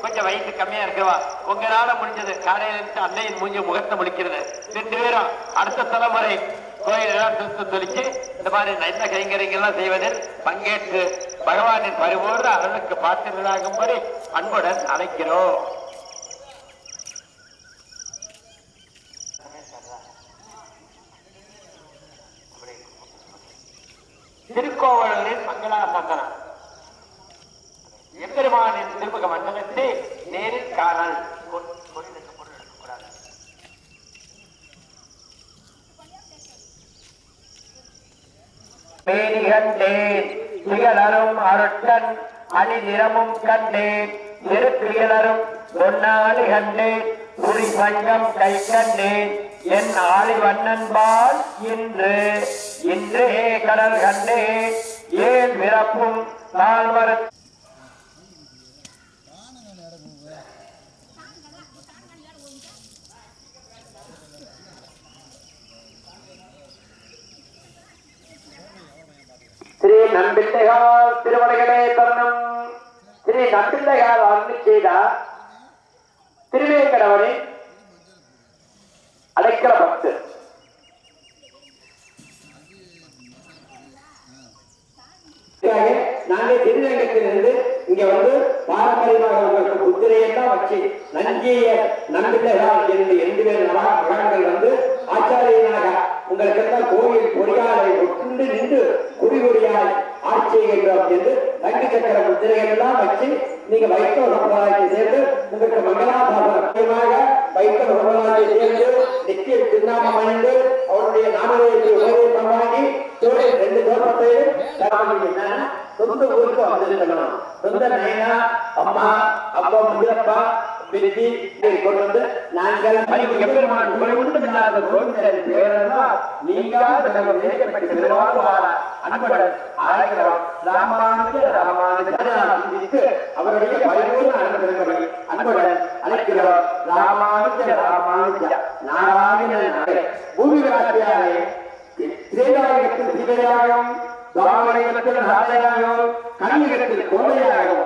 கொஞ்சம் வயசு கம்மியா இருக்கவா உங்களால முடிஞ்சது காலையில இருந்து அன்னையின் மூஞ்சி முகத்தை முடிக்கிறது 2 பேரும் அடுத்த தலைமுறை கோயிலெல்லாம் தொழிச்சு இந்த மாதிரி நல்ல கைங்கரியங்கள்லாம் செய்வதில் பங்கேற்று பகவானின் பரிபூர்ண அருளுக்கு பாத்திரராகும்படி அன்புடன் அழைக்கிறோம். திருக்கோவலூரின் மங்களாசாசனம் எம்பெருமானின் திருமுக மண்டலத்தை நேரில் காணல். கண்டேன் திகழரும் அருட்டன் அணி நிறமும் கண்டேன் திருப்பியலரும் பொன்னாளி கண்டேன் புரி சங்கம் கை கண்டேன் என் ஆளி வண்ணன்பால் இன்று இன்றே கடல் கண்டேன் ஏன் பிறப்பும் தாழ்வர ஸ்ரீ நம்பிள்ளையார் திருவடைகளே தருணம். ஸ்ரீ நம்பிள்ளையார் அருளி செய்த திருவேங்கடவனை அடைக்கல பக்து. நாங்க திருவேங்கத்திலிருந்து இங்க வந்து பாரம்பரியமாக உங்களுக்கு முத்திரையெல்லாம் வச்சு நஞ்சிய நம்பிள்ளையார் என்று 2 பேர் மகான்கள் வந்து ஆச்சாரியனாக உங்களுக்கு எல்லாம் கோயில் பொறியாளரை ஒன்று நின்று குடிகுடியாய் ஆட்சி செய்கின்றோம் என்று தங்கி சக்கர முத்திரைகள் எல்லாம் வச்சு நீங்க வைஷ்ணவ சம்பிரதாயத்தை சேர்ந்து உங்களுக்கு மங்களாசாசனமாக வைஷ்ணவ சம்பிரதாயத்தை சேர்ந்து நித்திய திருநாமம் அணிந்து அவருடைய நாமதேயத்தை உபதேசம் வாங்கி 2 தோற்றத்தையும் சொந்த ஊருக்கு வந்திருக்கணும். சொந்த நயனா அம்மா அப்பா முதிரப்பா பிரித்தி கொண்டு வந்து நாங்கள் எம்பெருமான் குறைவுண்டு இல்லாத கோவிந்தரின் பேரெல்லாம் நீங்காத அன்புடன் அழைக்கிறோம். அவருடைய பரிபூர்ண அனுபவங்களை அன்புடன் அழைக்கிறோம். ராமானுஜ ராமானுஜ நாராயண பூமி விராட்டியாரே ஸ்ரீராயகத்தில் சிவராயம் தாமரையத்தில் ராஜயாகம் கன்னிகத்தில் கோவையாகும்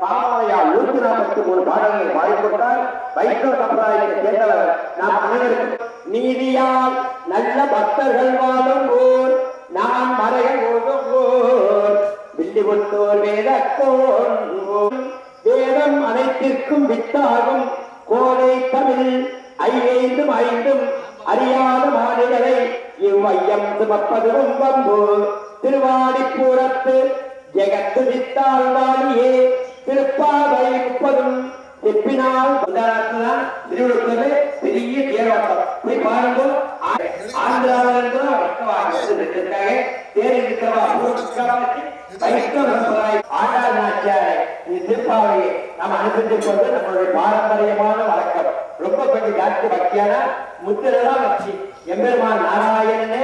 பாவனையால் 143 பாடல்களை பாடிக்கொண்டால் வைஷ்ணவ சம்பிரதாயத்தை சேர்ந்தவர் நாம் அனைவருக்கும் நீதியால் நல்ல பக்தர்கள் வாழும் போர் நாம் மறைகள் ஓதுவோர் வில்லிபுத்தோர் வேதக்கோன் வேதம் அனைத்திற்கும் வித்தாகும் கோலை தமிழ் 5 அறியாத மாநிலரை இவ்வையம் சுமப்பதும் வம்பு திருவாடிப்பூரத்து ஜெகத்து வித்தால் வாணியே திருப்பாவை 30 செப்பினால் திருவிழுத்தது பெரிய தேரோட்டம் போய் பாருங்க. ஆந்திராவில் ஆண்டாள் நாச்சியாரை திருப்பாவையை நாம் அனுப்பித்துக் கொண்டு நம்மளுடைய பாரம்பரியமான வழக்கம் ரொம்ப கொஞ்சம் ஜாஸ்தி பக்தியான முத்திரெல்லாம் வச்சு எம்பெருமான் நாராயணனே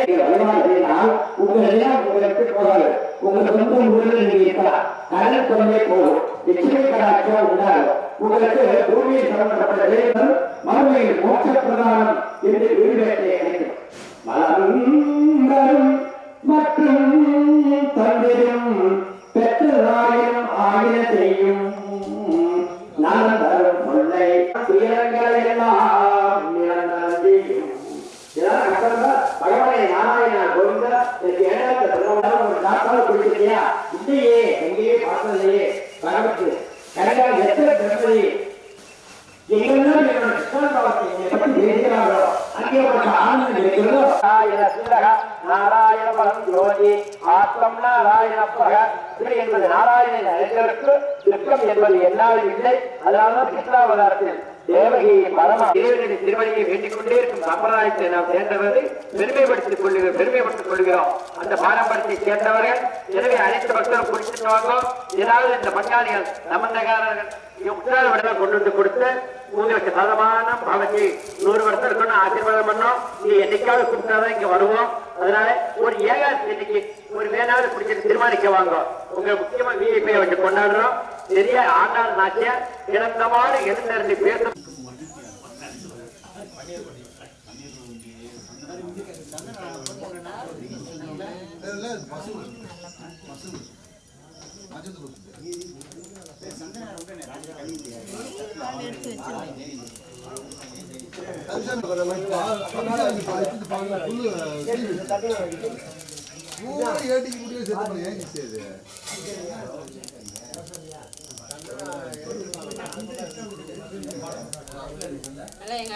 உங்களுக்கு போகாது. உங்க சொந்த ஊரில் நீங்க இருக்கலாம். கடல் கொண்டே போகும். லட்சுமி கடாட்சம் உண்டாகும். உங்களுக்கு பூமியை சம்பந்தப்பட்ட வேதம் மறுமையில் மோட்ச பிரதானம் என்று விரும்பத்தை கிடைக்கும். மலரும் மற்றும் தந்திரும் பெற்றாயிரம் ஆயிர செய்யும் நலம் தரும் முல்லை துயரங்களை எல்லாம் நிரந்தரம் செய்யும். பகவானை நாராயணா கோவிந்தா குடிச்சிருக்கியா? இல்லையே, எங்கேயே பார்த்ததில்லையே. பகவத்து கனகா எத்தனை பிரம்மதி எங்கெல்லாம் பேசுகிறார்களோ அங்கே உனக்கு ஆனந்தம் இருக்கிறதோ. நாராயண பலம் ஜோதி ஆத்மம் நாராயண பக என்பது நாராயணன் அறிஞருக்கு துக்கம் என்பது என்னால் இல்லை. அதனால்தான் கிருஷ்ணாவதாரத்தில் தேவகி பரமா தேவனுடைய திருவடியை வேண்டிக் கொண்டே இருக்கும் சம்பிரதாயத்தை நாம் சேர்ந்தவர்கள் பெருமைப்படுத்திக் கொள்கிறோம். அந்த பாரம்பரியத்தை சேர்ந்தவர்கள். எனவே அனைத்து பக்தரும் குடிச்சிட்டு வாங்கும். ஏதாவது இந்த பங்காளிகள் சம்பந்தக்காரர்கள் உற்சாக விடலாம் கொண்டு வந்து கொடுத்து உங்களுக்கு சதமான பாவத்தை 100 வருஷம் இருக்கணும் ஆசீர்வாதம் பண்ணோம். நீங்க என்னைக்காவது கொடுத்தாதான் இங்க வருவோம். அதனால ஒரு ஏகாதசி இன்னைக்கு ஒரு வேணாவது குடிச்சிட்டு தீர்மானிக்க வாங்க. உங்க முக்கியமா விஐபியை வச்சு கொண்டாடுறோம். பெரிய ஆண்டாள் நாச்சியார் இறந்தமான எழுந்தறிந்து பேசும் மசூல் எங்க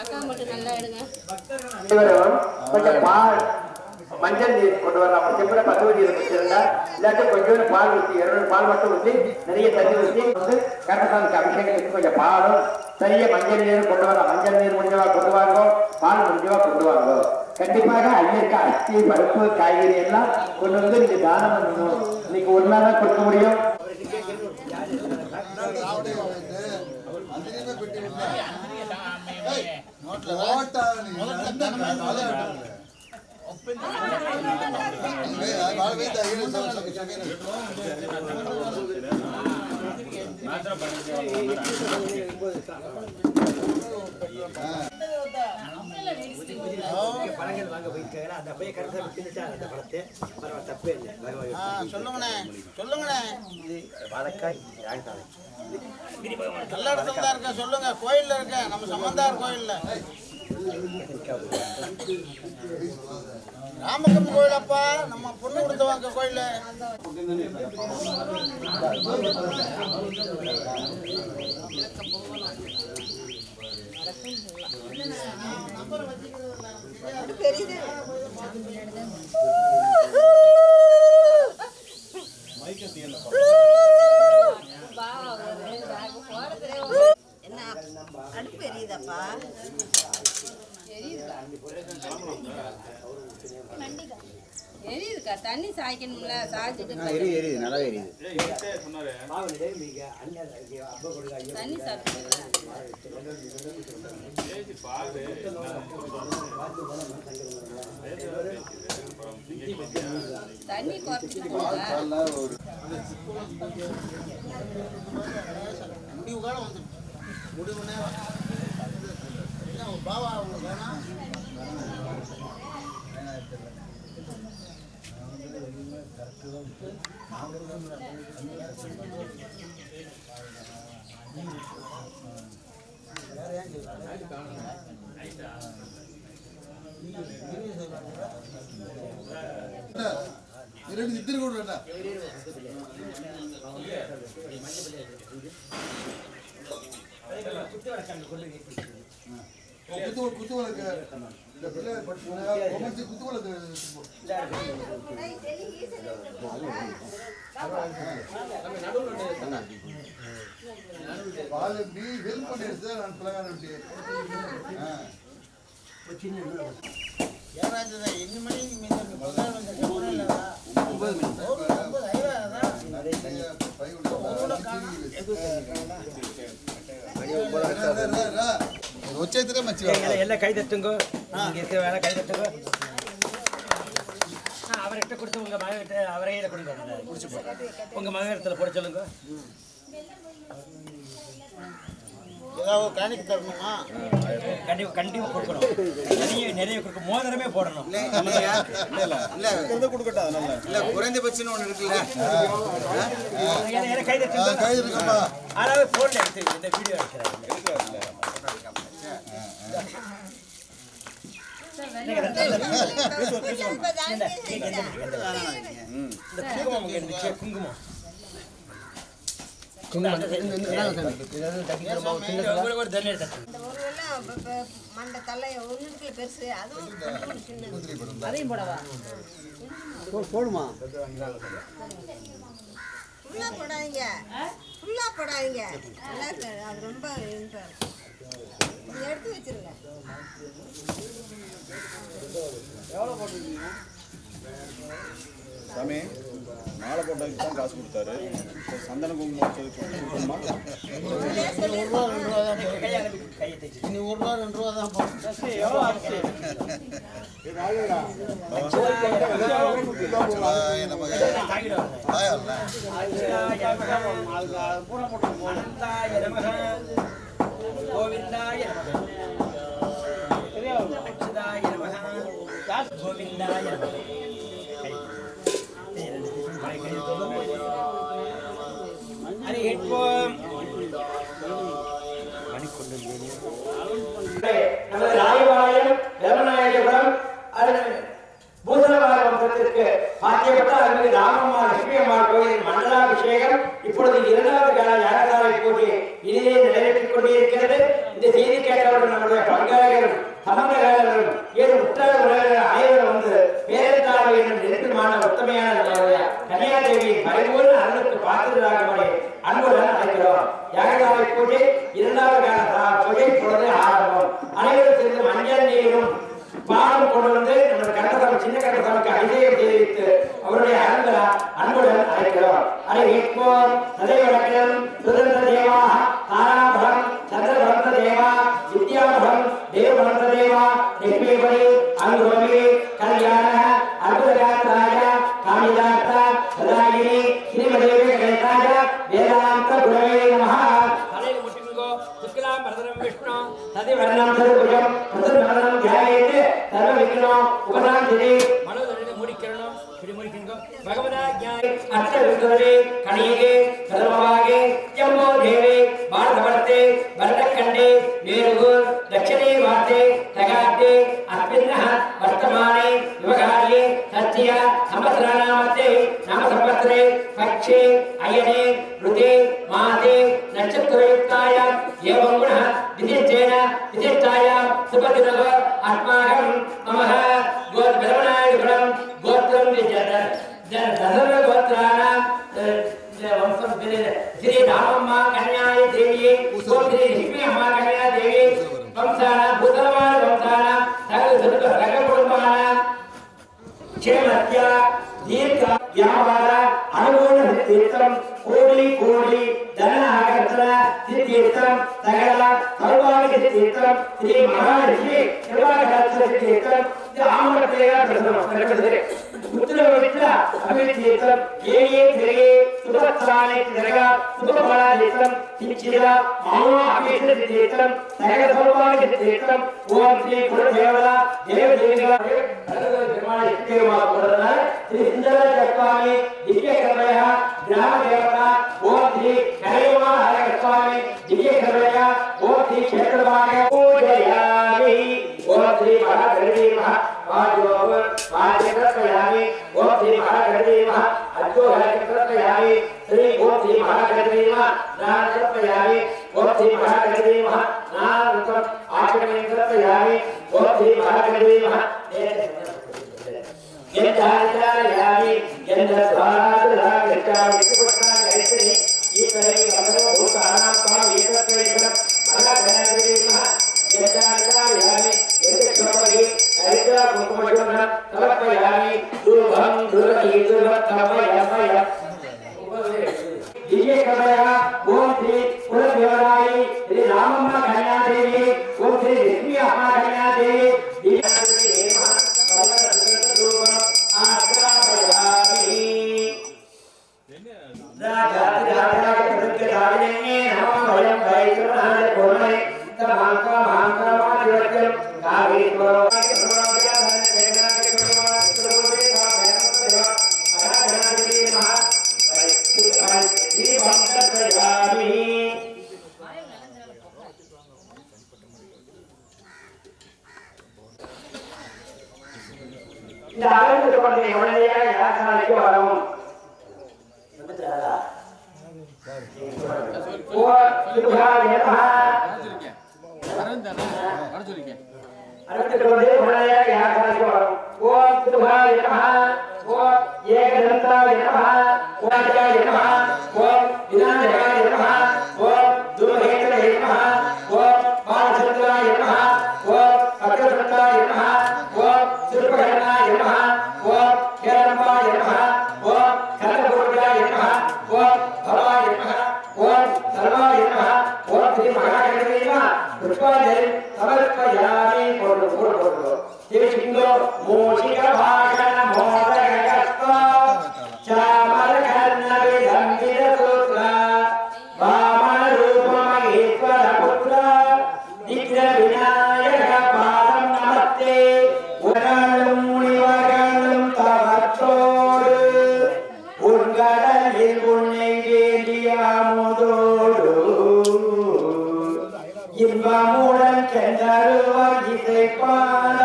அக்கா மட்டும் நல்லா எடுங்க. கொஞ்சம் பால் மஞ்சள் நீர் கொண்டு வரலாம். செம்புல பசுவதி வச்சிருந்தா இல்லாட்டி கொஞ்சம் பால் ஊற்றி 200 பால் மட்டும் ஊற்றி நிறைய தண்ணி ஊற்றி வந்து கருப்பசாமிக்கு அபிஷேகத்துக்கு கொஞ்சம் பாலும் சரியா மஞ்சள் நீரும் கொண்டு வரலாம். மஞ்சள் நீர் முடிஞ்சவா கொண்டு வாங்க, பால் முடிஞ்சவா கொண்டு வாங்க. கண்டிப்பாக ஐயருக்கு அரிசி பருப்பு காய்கறி எல்லாம் கொண்டு வந்து நீங்க தானம் பண்ணணும். இன்னைக்கு ஒரு நாள் தான் கொடுக்க முடியும். பழங்கள் வாங்க போயிருக்காங்க. அந்த அப்படியே கரெக்டா விட்டுட்டா அந்த பழத்தை பரவாயில்ல, தப்பே இல்லை. சொல்லுங்கண்ணே சொல்லுங்கண்ணே. வாழைக்காய் நல்ல இடத்துல தான் இருக்க. சொல்லுங்க. கோயில்ல இருக்க, நம்ம சம்பந்தார் கோயில்ல, ராமகம் கோயில். அப்பா நம்ம பொண்ணு கொடுத்தவங்க கோயில்ல. என்ன அடுப்பு எரியுதாப்பா? எரியுதுக்கா, தண்ணி சாய்க்கணும்ல, சாய்ச்சிட்டு எரியுது, நல்லா எரியுது. தண்ணி சாப்பிட்டு தண்ணி குறைச்சிட்டு முடிவு காலம் வந்து முடிவு நேரம் பாவா உங்களுக்கு வேணாம். இத்திரி கூட குத்துவலுக்கு குத்துவலுக்கு பால் எப்படி ஹெல்ப் பண்ணிடுச்சு. நான் பிள்ளைங்க எங்க மணி వచ్చేదిరే మంచిగా ಎಲ್ಲ ಕೈ ತಟ್ಟುಂಗೋ இருக்கிற வேலை கை தட்டுங்க. அவர்கிட்ட கொடுத்து உங்க மகன்கிட்ட அவரையில கொடுங்க. குடிச்சு போ. உங்க மகன் இடத்துல போட சொல்லுங்க. ஏதாவது காணிக்கு தரணுமா? கண்டிப்பா கொடுக்கணும். நிறைய கொடுக்க மோதிரமே போடணும். இல்ல குறைந்தபட்சம் ஒண்ணு இருக்குல்ல. கை தட்டுங்க. அதாவது போன்ல எடுத்து இந்த வீடியோ எடுக்கிறாங்க. குங்குமம் மண்ட தலை ஒண்ணுக்கு பெருசு, அதையும் போடவா? போடுமா? ஃபுல்லா போடாதீங்க, ஃபுல்லா போடாதீங்க. நல்லா இருக்கு, அது ரொம்ப எடுத்து வச்சிருங்க. எவ்வளவு போட்டுருக்கீங்க சாமி? மாலை போட்டதுக்கு தான் காசு கொடுத்தாரு. சந்தன குங்குமம் வச்சதுக்கு கொடுக்கணுமா? இனி 1 ரூபா 2 ரூபா தான் போகும். யாகசாலை பூஜை இரண்டாவது பூஜை பொழுது ஆரம்பம். அனைவரும் சேர்ந்து மஞ்சள் நீரும் பாடம் கொண்டு வந்து நம்ம கண்டசாமி சின்ன கண்டசாமிக்கு அபிஷேகம் செய்து அவருடைய அன்புடன் அழைக்கிறோம். அதை கேட்போம். சதை வணக்கம். சுதந்திர தேவா தாராபரம் சந்திரபரந்த தேவா வித்யாபரம் தேவபரந்த தேவா லட்சுமிபதி அங்குரவி கல்யாண அற்புதகாத்ராய காமிதார்த்த சதாயினி ஸ்ரீமதேவி கணேசாய வேதாந்த குரவே நமஹ. தலையில் முட்டிங்கோ சுக்லாம் பரதரம் விஷ்ணு சதிவர்ணம் சதுபுஜம் பிரசன்னவதனம் தியாயேத் சர்வ விக்னம் உபசாந்திரி மனோதரினை மூடிக்கிறணும். भगवदा ज्ञान अष्टविग्रहे कणिगे सर्वभागे जम्बो देवे भारतवर्ते भरतखंडे मेरुगुर दक्षिणे वाते तगाते अस्मिन्नः वर्तमाने युवकार्ये सत्य संवत्सराणामते नाम संवत्सरे पक्षे अयने ऋते मासे नक्षत्रयुक्ताय एवं गुणः विशिष्टेन विशिष्टायां सुपतिनः अस्माकं नमः गोत्रबलवनाय गुणं गोत्रं विजय दशरथ गोत्राणां वंशं श्री रामम्मा कन्याय देवी श्री लक्ष्मी अम्मा कन्या देवी वंशानां भूतलवान वंशानां सकल कुटुंबानां क्षेमस्य दीर्घ व्यापार अनुगुण तीर्थं कोटि कोटि धन आकर्षण तीर्थं सकल सौभाग्य तीर्थं श्री महालक्ष्मी कृपाकटाक्ष तीर्थं आमरतेगा प्रसन्नमस्तकते उत्तरवित्र अभितीर्थं ये तिरगे सुभत्राणे तिरगा सुभफलादितं तिचिरा मानो अभिषेक तीर्थं सकल सौभाग्य तीर्थं ओम श्री गुरुदेवता देवदेविका निर्माण इत्येवा पुरना श्री सिंधर चक्रामि दिव्य कर्मय ग्राम देवता ओम श्री करेवा हर स्वामी दिव्य कर्मय ओम श्री क्षेत्रभाग पूजयामि ओम श्री महागणपति महा वाजोव वाजकृतयामि ओम श्री महागणपति महा अज्जोहरकृतयामि श्री ओम श्री महागणपति महा नामकृतयामि ओम श्री महागणपति महा नामकृत आचमनकृतयामि ओम श्री महागणपति महा यद्धारयामि यद्धारागच्छामि सुपत्नागच्छति ईश्वरे वदनो भूतानां त्वां एकत्वेन महागणपति महा यद्धारयामि यद्क्षोभि हरिद्रा कुङ्कुमशोभन समर्पयामि दुर्भं दुर्गति दुर्वत्तमयमय दिव्य कर्मय ओम श्री कुलदेवराय श्री रामम्मा कन्या देवी ओम श्री लक्ष्मी अम्मा कन्या देवी दिव्य இந்த ஆரம்பித்து கொண்ட உடனடியாக யாசனாலைக்கு வரவும் அடுத்து கொண்டே உடனடியாக யாசனாலைக்கு வரவும் ஓம் சுபாய நமஹ ஓம் ஏகதந்தாய நமஹ ஓம் அஜாய நமஹ ஓம் விநாயகாய நமஹ ஓம் துர்ஹேதலே நமஹ ஓம் பாலச்சந்திராய நமஹ ஓம் அக்ரசந்தாய நமஹ ஓம் சிறுபகர்ணாய நமஹ ஓம் கேரம்பாய நமஹ ஓம் கனகபூர்ணாய நமஹ ஓம் பவாய நமஹ ஓம் சர்வாய நமஹ ஓம் ஸ்ரீ மகாகணபதி நமஹ புஷ்பாஞ்சலி சமர்ப்பயாமி போடு திருச்சிங்கோ மூஷிக பாகன மோதகஸ்தோ சாமரகர்ண விதம்பிர சூத்ர வாமன ரூப மகேஸ்வர புத்ர நித்ர விநாயக பாதம் நமஸ்தே உடலும் முனிவர்களும் தவற்றோடு உன்கடலில் உன்னை வேண்டியாமுதோடு இன்பமுடன் சென்றருவர் இசைப்பாட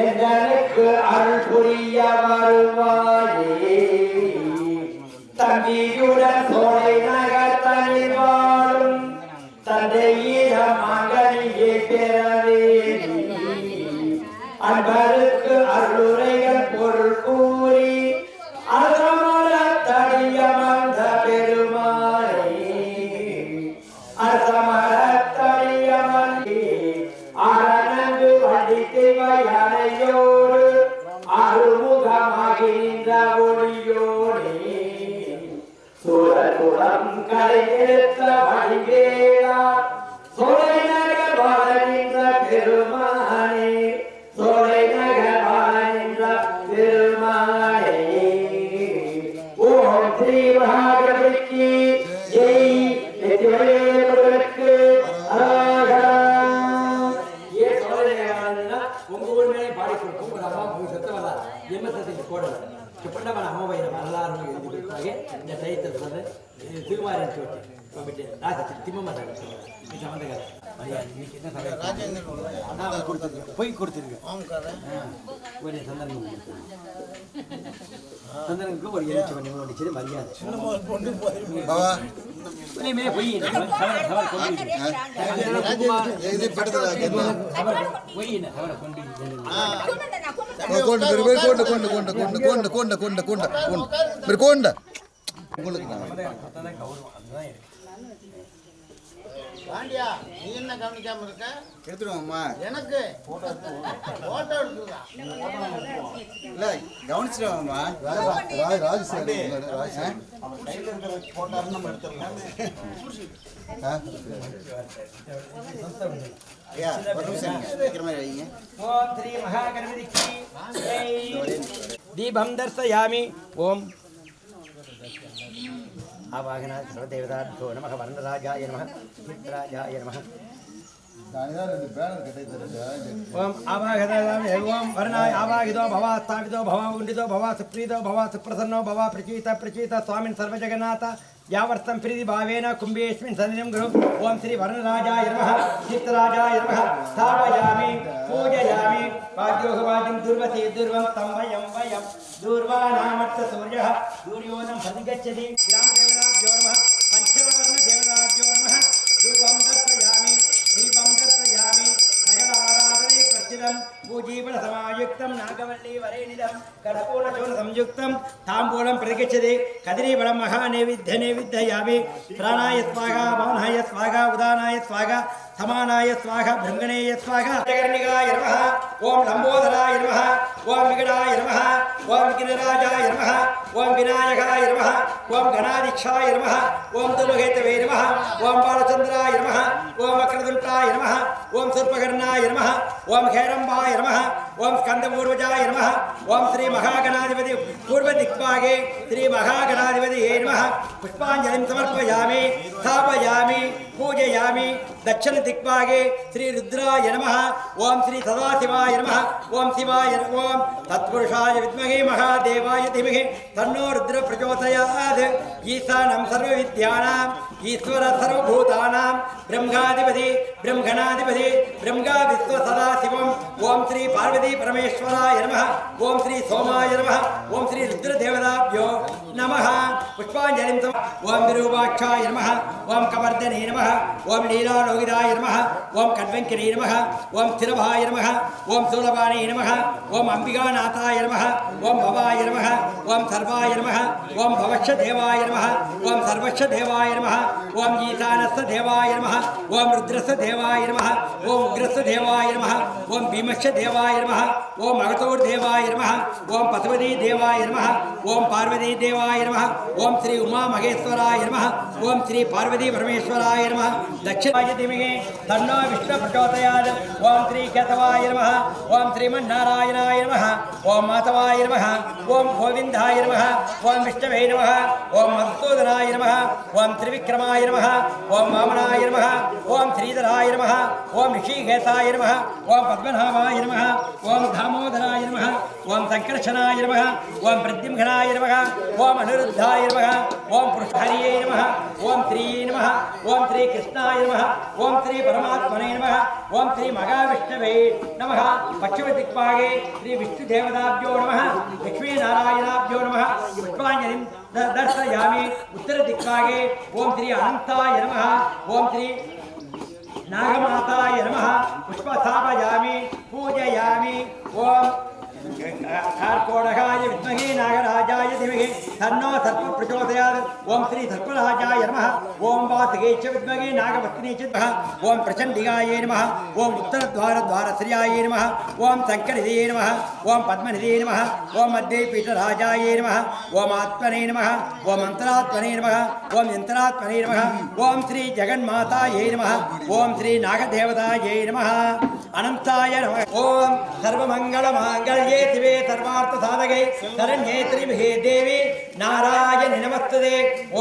எனக்கு அருள் புரிய வருவாயே தம்பியுடன் சோலை நகர் தனில் வாழும் தந்தையிட மகனியை பெறவே அன்பருக்கு அருளுரைகள் பொருள் கூறி அசமர தடியமர்ந்த பெருமானே அரசமரத்தடியமல்லி அரணங்கு வடித்திவையனையோடு அருமுகமாகின்ற ஒளியோடே சூரகுடம் கலையெடுத்த வடிவேலா சோலை நகர் வாழ்கின்ற பெருமானே சோலை நகர் வாழ்கின்ற பெருமானே ஓம் ஸ்ரீ மகாகணபதிக்கு ஜெய் வெற்றிவேலுக்கு அரோகரா. ஏன் சோலை நகர் உங்க ஊர் மேலே பாடி கொடுக்கும் ஒரு அம்மா போய் செத்தவதா எம்எஸ்எஸ்சி போடல சுப்பண்ணவன் அம்மாவை நம்ம எல்லாரும் எழுதி கொடுத்தாங்க. இந்த டயத்தை வந்து திருமாரின் சோட்டி கமிட்டி ராஜா திம்மம்மா சார் சம்மந்தக்கார போய் கொடுத்துருங்க ஒரு சந்தனங்களுக்கு ஒரு எழுச்சி பண்ணி முடிச்சது மரியாதை போய் பாண்டியா நீ என்ன கவனிக்காம இருக்க? எடுத்துருவோம்மா. எனக்கு போட்டோ எடுத்துடா. இல்ல கவனிச்சிருவோம்மா. ராஜ் சார் கையில இருக்கிற போட்டாருன்னு நம்ம எடுத்துடலாம். ஐயா ஒரு நிமிஷம் சீக்கிரமா வைங்க. ஓம் ஸ்ரீ மகாகணபதிக்கு தீபம் தர்சயாமி. ஓம் ஆவாகனாத் சர்வதேவதாभ्यो நமः வர்ணராஜாய நமः சித்ராஜாய நமः. ஓம் ஆவாகனாத் ஓம் வர்ணாய ஆவாகிதோ பவா ஸ்தாபிதோ பவா உண்டிதோ பவா சுப்ரீதோ பவா சுப்ரசன்னோ பவா பிரச்சீத स्वामिन् सर्वजगन्नाथ यावर्तं प्रीति भावेन कुम्भेस्मिन् सन्निधिं गुरु. ओम श्री वरुणराजाय नमः चित्तराजाय नमः स्थापयामि पूजयामि. वाद्योगवादिं दुर्वसे दुर्वं तं वयं दूर्वानामर्थ सूर्यः दूर्योनं प्रतिगच्छति. ग्रामदेवताभ्यो नमः पञ्चवर्णदेवताभ्यो नमः. धूपं दर्शयामि दीपं दर्शयामि. नगराराधने प्रचितं पूजीफलसमायुक्तं नागवल्ली वरेणिदं कडपूर्णचूर्णसंयुक्तं ताम्बूलं प्रतिगच्छति. कदलीफलं महानैवेद्ययामि. प्राणाय स्वाहा वामनाय स्वाहा उदानाय स्वाहा समानाय स्वाहा भृङ्गणेय स्वाहा. जगन्निकाय नमः. ओम लंबोदराय नमः. ओम विकटाय नमः. ओम गिरिराजाय नमः. ओम विनायकाय नमः. ओम गणाधीक्षाय नमः. ओम दुर्गहेतवे नमः. ओम बालचंद्राय नमः. ओम वक्रतुण्डाय नमः. ओम सर्पकर्णाय नमः. ओम खैरंबाय नमः. ओम स्कंदपूर्वजाय नमः. ओम श्री महागणाधिपति पूर्वदिक्भागे श्री महागणाधिपति नमः. पुष्पांजलिं समर्पयामि स्थापयामि पूजयामि. दक्षिण दिक्भागे श्री रुद्राय नमः. ओम श्री सदाशिवाय नमः. ओम शिवाय ओम तत्पुरुषाय विद्महे महादेवाय धीमहि तन्नो रुद्र प्रचोदयात्. ईशानं सर्वविद्यानां ईश्वर सर्वभूतानां ब्रह्माधिपति ब्रह्मगणाधिपति ब्रह्मा विश्व सदाशिवं. ओम श्री पार्वती परमेश्वराय नमः. ओम श्री सोमाय नमः. ओम श्री रुद्रदेवताभ्यो नमः. पुष्पांजलिं ओम विरूपाक्षाय नमः. ओम कवर्धने नमः. ओम लीलालोहिताय नमः. ओम कड्वंकरे नमः. ओम स्थिरभाय नमः. ओम शूलपाणे नमः. ओम अंबिकानाथाय नमः. ओम भवाय नमः. ओम सर्वाय नमः. ओम भवश्य देवाय नमः. ओम सर्वश्य देवाय नमः. ओम ईशानस्य देवाय नमः. ओम रुद्रस्य देवाय नमः. ओम उग्रस्य देवाय नमः. ओम भीमस्य देवाय नमः. ओम अगतोर देवाय नमः. ओम पशुपति देवाय नमः. ओम पार्वती देवाय नमः. ओम श्री उमा महेश्वराय नमः. ओम श्री पार्वती परमेश्वराय नमः. दक्षिणाय धीमहि तन्नो विष्णु प्रचोदयात्. ओम श्री केशवाय नमः. ओम श्रीमन्नारायणाय नमः. ओम माधवाय नमः. ओम गोविंदाय नमः. ओम विष्णवे नमः. ओम मधुसूदनाय नमः. ओम त्रिविक्रमाय नमः. ओम वामनाय नमः. ओम श्रीधराय नमः. ओम ऋषिकेशाय नमः. ओम पद्मनाभाय नमः. ओम दामोदराय नमः. ओम संकर्षणाय नमः. ओम प्रद्युम्नाय नमः. ओम अनिरुद्धाय नमः. ओम पुरुषहरिये नमः. ओम श्री नमः. ओम श्री कृष्णाय नमः. ओम श्री परमात्मने नमः. ओम श्री महाविष्णवे नमः. पश्चिम दिक्भागे श्री विष्णुदेवताभ्यो नमः. लक्ष्मीनारायणाभ्यो नमः. पुष्पांजलिं दर्शयामि. उत्तर दिक्भागे ओम श्री अनंताय नमः. ओम श्री नागमाताय नमः. पुष्पस्थापयामि पूजयामि. ओम कार्कोडकाय विद्महे नागराजाय धीमहि तन्नो सर्प प्रचोदयात् ओम श्री सर्पराजाय नमः ओम वासुके च विद्महे नागवत्तिने च नमः ओम प्रचण्डिकाय नमः ओम उत्तरद्वारद्वारश्रियाय नमः ओम शङ्करनिधये नमः ओम पद्मनिधये नमः ओम मध्ये पीठराजाय नमः ओम आत्मने नमः ओम अन्तरात्मने नमः ओम यन्त्रात्मने नमः ओम श्री जगन्मातायै नमः ओम श्री नागदेवतायै नमः अनंताय नमः ओम सर्वमंगलमांगल्ये शिवे सर्वार्थसाधके शरण्ये त्र्यंबके देवी नारायणि नमस्तुते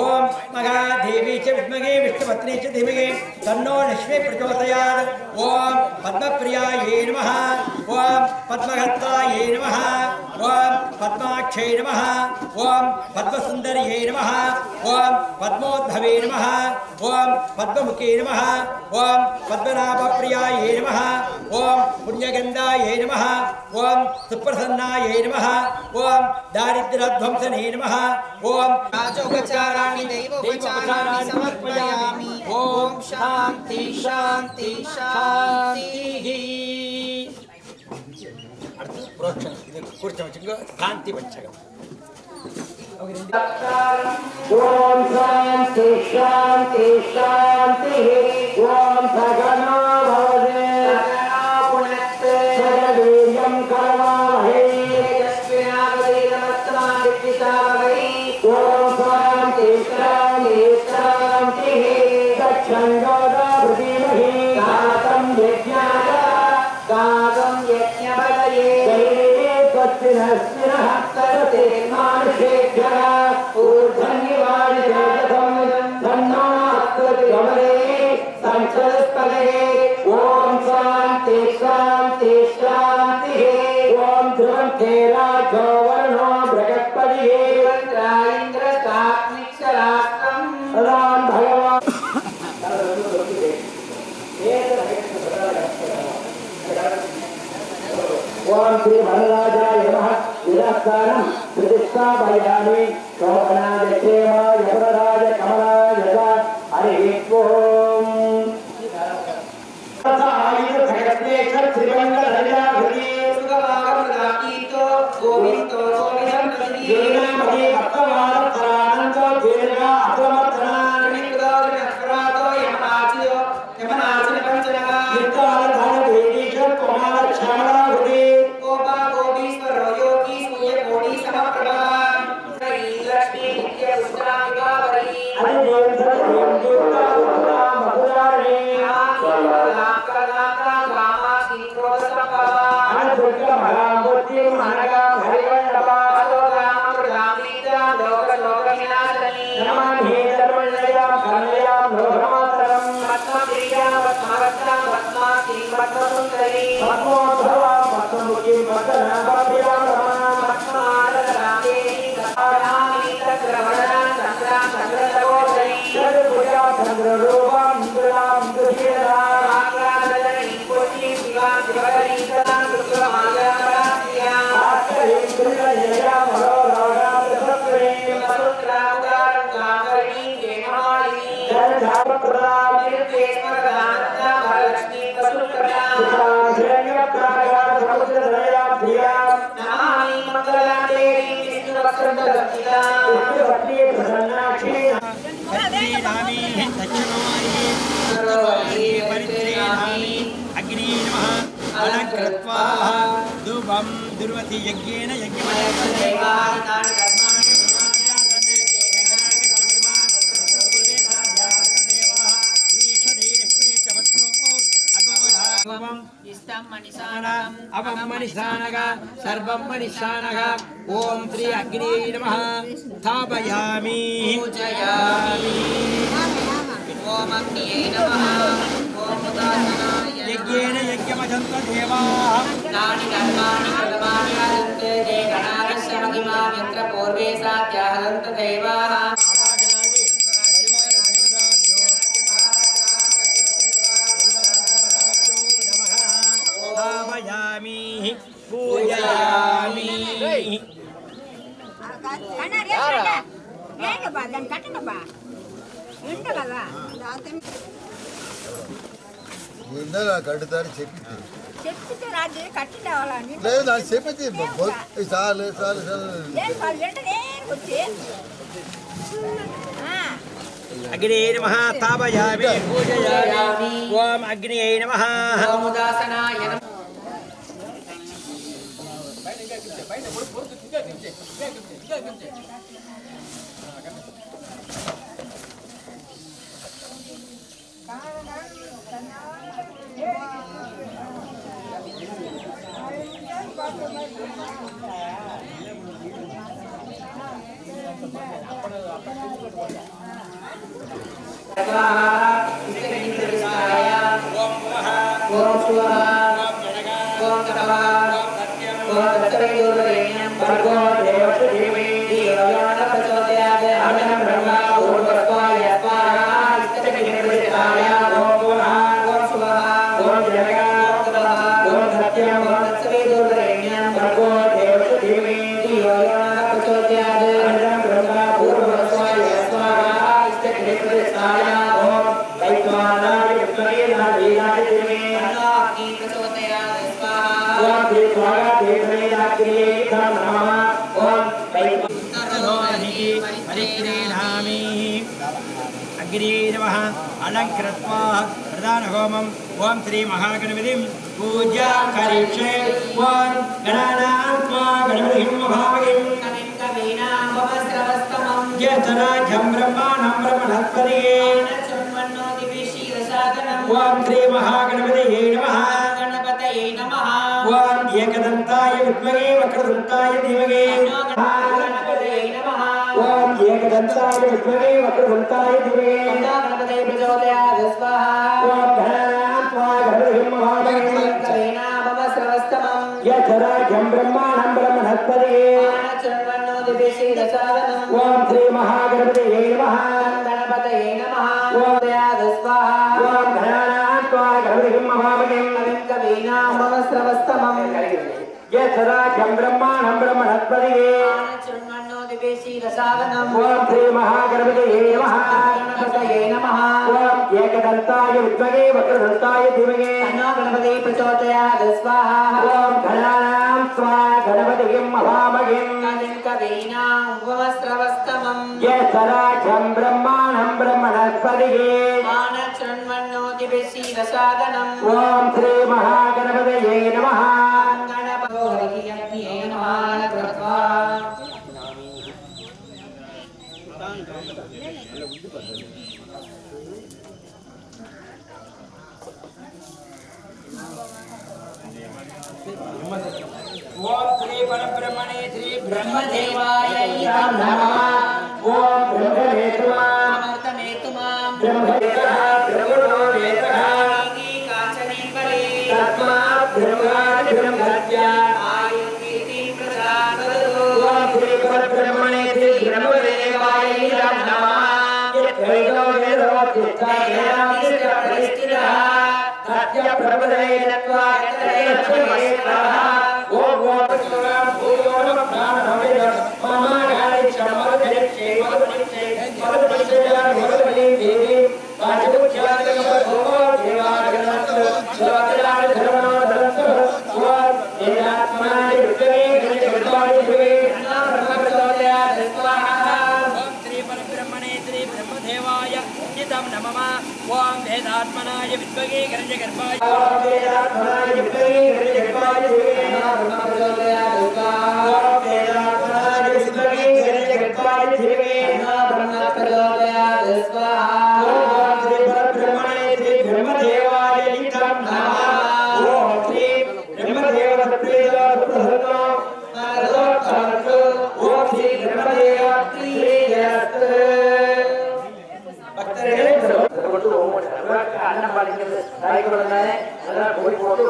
ओम महादेवी च विद्महे विष्णुपत्नी च धीमहि तन्नो लक्ष्मी प्रचोदयात् ओम पद्मप्रियायै नमः ओम पद्महस्तायै नमः ओम पद्माक्षै नमः ओम पद्मसुन्दर्यै नमः ओम पद्मोद्भवे नमः ओम पद्ममुखे नमः ओम पद्मनाभप्रियायै नमः ओम पुण्यगंधायै नमः ओम सुप्रसन्नायै नमः ओम दारिद्र्यध्वंसने नमः ओम राजोपचाराणि दैवोपचाराणि समर्पयामि ओम शांति शांति शांति அடுத்து புரோட்சம் இது குறிச்ச வச்சுங்க காந்தி பஞ்சகம் ओम शांति शांति शांति ओम सगनो भवते पुनस्ते सगवीर्यं करवावहै यस्मिनावतीनमस्तादित्तिसावहै ओम शांति शांति शांति तच्छन्दोदा भृतिमहि कातं यज्ञाय कातं यज्ञबलये दैवे स्वस्तिनः सरते मानुषेभ्यः ऊर्ध्वन्निवारिजगतं धन्नास्कृतिगमने संसदस्पदे ओम शांति शांति शांतिः ओम ध्रुवन्ते राजो वर्णो बृहस्पतिः इन्द्रस्तात्मिक्षराष्ट्रं राम भगवान् ओम श्री वरराजाय नमः विरस्तानं प्रतिष्ठापयामि शोभनाय क्षेमाय वरराज कमलाय च हरिः ओम तथायि भगवते श्रीमङ्गलहरियाभृति सुगमागमदाकीतो गोविन्दो गोविन्दं येनामहे भक्तमानसरानन्दो दीर्घा अथमर्थनानिकृतो यमनाचियो यमनाचिन पञ्चनः युक्तालधन वेदीश्वर कुमार क्षमणाभृति गोपा गोपीश्वर योगी सूर्य कोटि समप्रभा श्री लक्ष्मी नित्य पुत्रामिका वरी हरिदेव देवता मधुराणी कलाका गामा सिंक्रोदसपा अनुद्र महामूर्ति मनगा हरिवल्लभा लोकाम प्रदामीता लोक लोक विनाशनी नमामि सर्वजया कन्या लोकमातरं पद्मप्रिया पद्मवत्ता पद्माक्षी पद्मसुन्दरी पद्मोद्भवा पद्ममुखी पद्मनाभप्रियारमा पद्मालरादेवी कपालामी चक्रवरदा चन्द्रा चन्द्रसहोदरी चतुर्भुजा चन्द्ररूपा इन्द्रा इन्द्रशीला आग्रादलनी कोटि शिवा शिवकरी सदा दुर्गमाया परास्या आश्रयेन्द्रियया मनोरागा प्रसक्रे वसुत्रावतारङ्गाकर्णी जयमालिनी जलधामप्रदा निर्देशमरदानन्दा महालक्ष्मी वसुप्रदा सुधाश्रयप्राया समुद्रदया प्रिया नमामि मङ्गलादेवी विष्णुवक्रन्दरक्षिता विष्णुपत्नी प्रसन्नाक्षी परित्रेणामि दक्षिणामि परित्रेणामि अग्नि नमः अलङ्कृत्वा धूपं दुर्वति यज्ञेन यज्ञमयदेवानानि कर्माणि अवं मनिषानः सर्वं मनिषानः ओम श्री अग्नि नमः स्थापयामि पूजयामि ओम अग्निये नमः ओम उदासनाय यज्ञेन यज्ञमजन्त देवाः नानि कर्माणि कर्माणि हरन्ते ये गणागस्य महिमा यत्र पूर्वे सात्याहन्त देवाः पूजयामि కట్టుతారు చెప్పి చెప్తే రాజు కట్టి రావాలని లేదు నాకు చెప్పి చాలు చాలు చాలు వెంటనే వచ్చి అగ్నే నమః తాపయామి పూజయామి ఓం అగ్నే నమః ఓం ఉదాసనాయ నమః అగ్నే నమః అలంకృత్వా ప్రధాన హోమం ఓం శ్రీ మహాగణపతిం పూజా కరిష్యే ఓం గణానాత్మా గణపతిం మహామహిం జ్యేష్ఠరాజ్యం బ్రహ్మాణం బ్రహ్మణస్పదే ఓం శ్రీ మహాగణపతయే నమః ఓం ఏకదంతాయ విద్మహే వక్రదంతాయ ధీమహి ఓం ఏకదంతాయ విద్మహే వక్రదంతాయ ధీమహి ఓం గణానాత్మా గణపతిం మహామహిం జ్యేష్ఠరాజ్యం బ్రహ్మాణం బ్రహ్మణస్పదే ఓం శ్రీ మహాగణపతయే నమః ఓం గణానాత్మా గణపతిం మహామహిం జ్యేష్ఠరాజ్యం బ్రహ్మాణం బ్రహ్మణస్పదే ఓం శ్రీ మహాగణపతయే నమః ఓం ఏకదంతాయ విద్మహే వక్రదంతాయ ధీమహి ఓం గణానాత్మా గణపతిం మహామహిం జ్యేష్ఠరాజ్యం బ్రహ్మాణం బ్రహ్మణస్పదే ఓం శ్రీ మహాగణపతయే నమః ఓం శ్రీ పరబ్రహ్మణే శ్రీ బ్రహ్మదేవాయ నమః ఓం బ్రహ్మనేతుమా బ్రహ్మదేవః బ్రహ్మణో వేదః తస్మాత్ బ్రహ్మాది బ్రహ్మత్యా ఓం శ్రీ పరబ్రహ్మణే శ్రీ బ్రహ్మదేవాయ నమః యద్వైదో వేదో తిష్ఠాయామిష్ఠితః సత్య ప్రబోధయేనత్వా యత్రేష్ఠమేతః ఓం ఓం భూయో నమః ప్రాణభవే మమానాయ చమరధరిక్షే మధురిక్షే మధురిక్షే మధురి దేవి వాచుజ్యాతక భూమో దేవాగణాత్ శివాజలాన ధర్మనో ధరత్ ఓం ఏనాత్మనాయ విద్యే గణపతివాయ దివే బ్రహ్మప్రచోదయా స్వాహా ఓం శ్రీ పరబ్రహ్మణే శ్రీ బ్రహ్మదేవాయ నితం నమః ఓం వేదాత్మనాయ విద్మహే గణజగర్భాయ ఓం వేదాత్మనాయ విద్మహే గణజగర్భాయ దివే బ్రహ్మప్రచోదయా స్వాహా ఓం వేదాత్మనాయ విద్మహే గణజగర్భాయ దివే బ్రహ్మప్రచోదయా స్వాహా ఓం శ్రీ పరబ్రహ్మణే శ్రీ బ్రహ్మదేవాయ నితం నమః ఓం శ్రీ బ్రహ్మదేవ ప్రియో ప్రసన్నో నారదోత్తరతు ఓం శ్రీ బ్రహ్మదేవ ప్రియస్తు அண்ணன் பாலிக்கிறது தாய்க்குள்ள அதெல்லாம் போய் போட்டு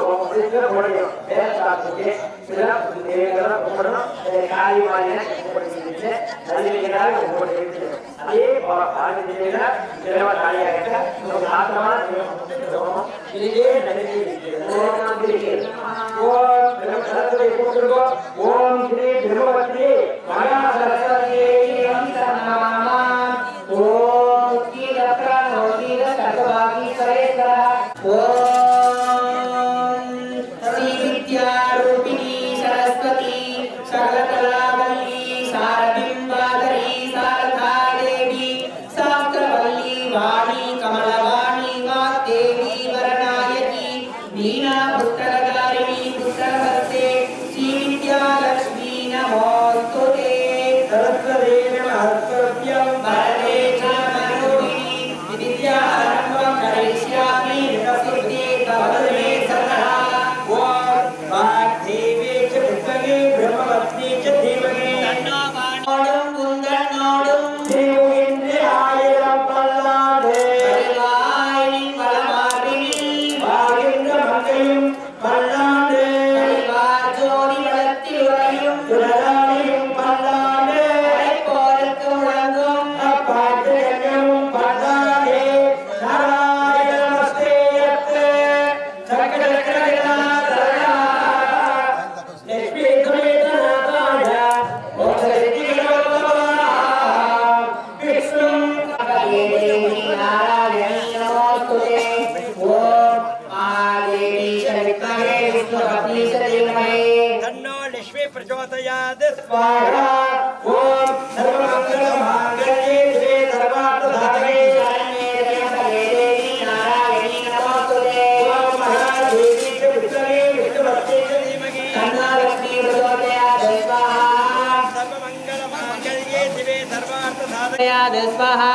போடணும் வேலை சாப்பிட்டு இதெல்லாம் கும்பிடணும் காலி மாதிரியான கும்பிட்டு நலிவிகளாக கும்பிட்டு அதே பாலிக்கிறீங்களா இதெல்லாம் காலியாக ஆத்தமான இதே நலிவி ஓம் பிரம்மசரஸ்வதி கூப்பிட்டுருக்கோம் ஓம் ஸ்ரீ பிரம்மவதி மகா சரஸ்வதி ஓம் கீழ பிராணோ கீழ சர்வாகி சரேந்திர ओम श्री विद्यारूपिणी सरस्वती सकलकलावल्ली शारदिम्बाधरी शारदा देवी शास्त्रवल्ली वाणी कमलवाणी वाग्देवी वरनायकी वीणा पुस्तकधारिणी पुस्तकहस्ते श्री विद्यालक्ष्मी नमोस्तुते सरस्वती नमस्कृत्यं वरदे च मनोरूपिणी विद्यारम्भं करिष्यामि प्रसिद्धे भवतु मे सदा ओम वाग्देवी च विद्महे ब्रह्मवत्नी च धीमहि तन्नो वाणोडुं कुन्दनोडुं श्रीमुगिन्द्रायणं पल्लाडे परिवारिणि वलमार्गिणि वागिन्द्रमङ्गलं पल्लाडे परिवारजोடி வளத்தில் உறையும் சுடராணியும் பல்லாடே போருக்கு முழங்கும் அப்பாட்டயம் பல்லாடே நாராயண நமஸ்தேயத்தே சகலகலகலா லட்சுமி துமேதநாதாய ஓம் விஷ்ணு देवी नारायणी नमोस्तुते ओम महादेवी शक्तिये विष्णुपत्नी च धीमहि तन्नो लक्ष्मी प्रचोदयात् स्वाहा ओम सर्वमङ्गलमाङ्गल्ये शिवे सर्वार्थसाधके शरण्ये त्र्यम्बके देवी नारायणी नमोस्तुते ओम महादेवी च विद्महे विष्णुपत्नी च धीमहि तन्नो लक्ष्मी प्रचोदयात् स्वाहा सर्वमङ्गलमाङ्गल्ये शिवे सर्वार्थसाधके स्वाहा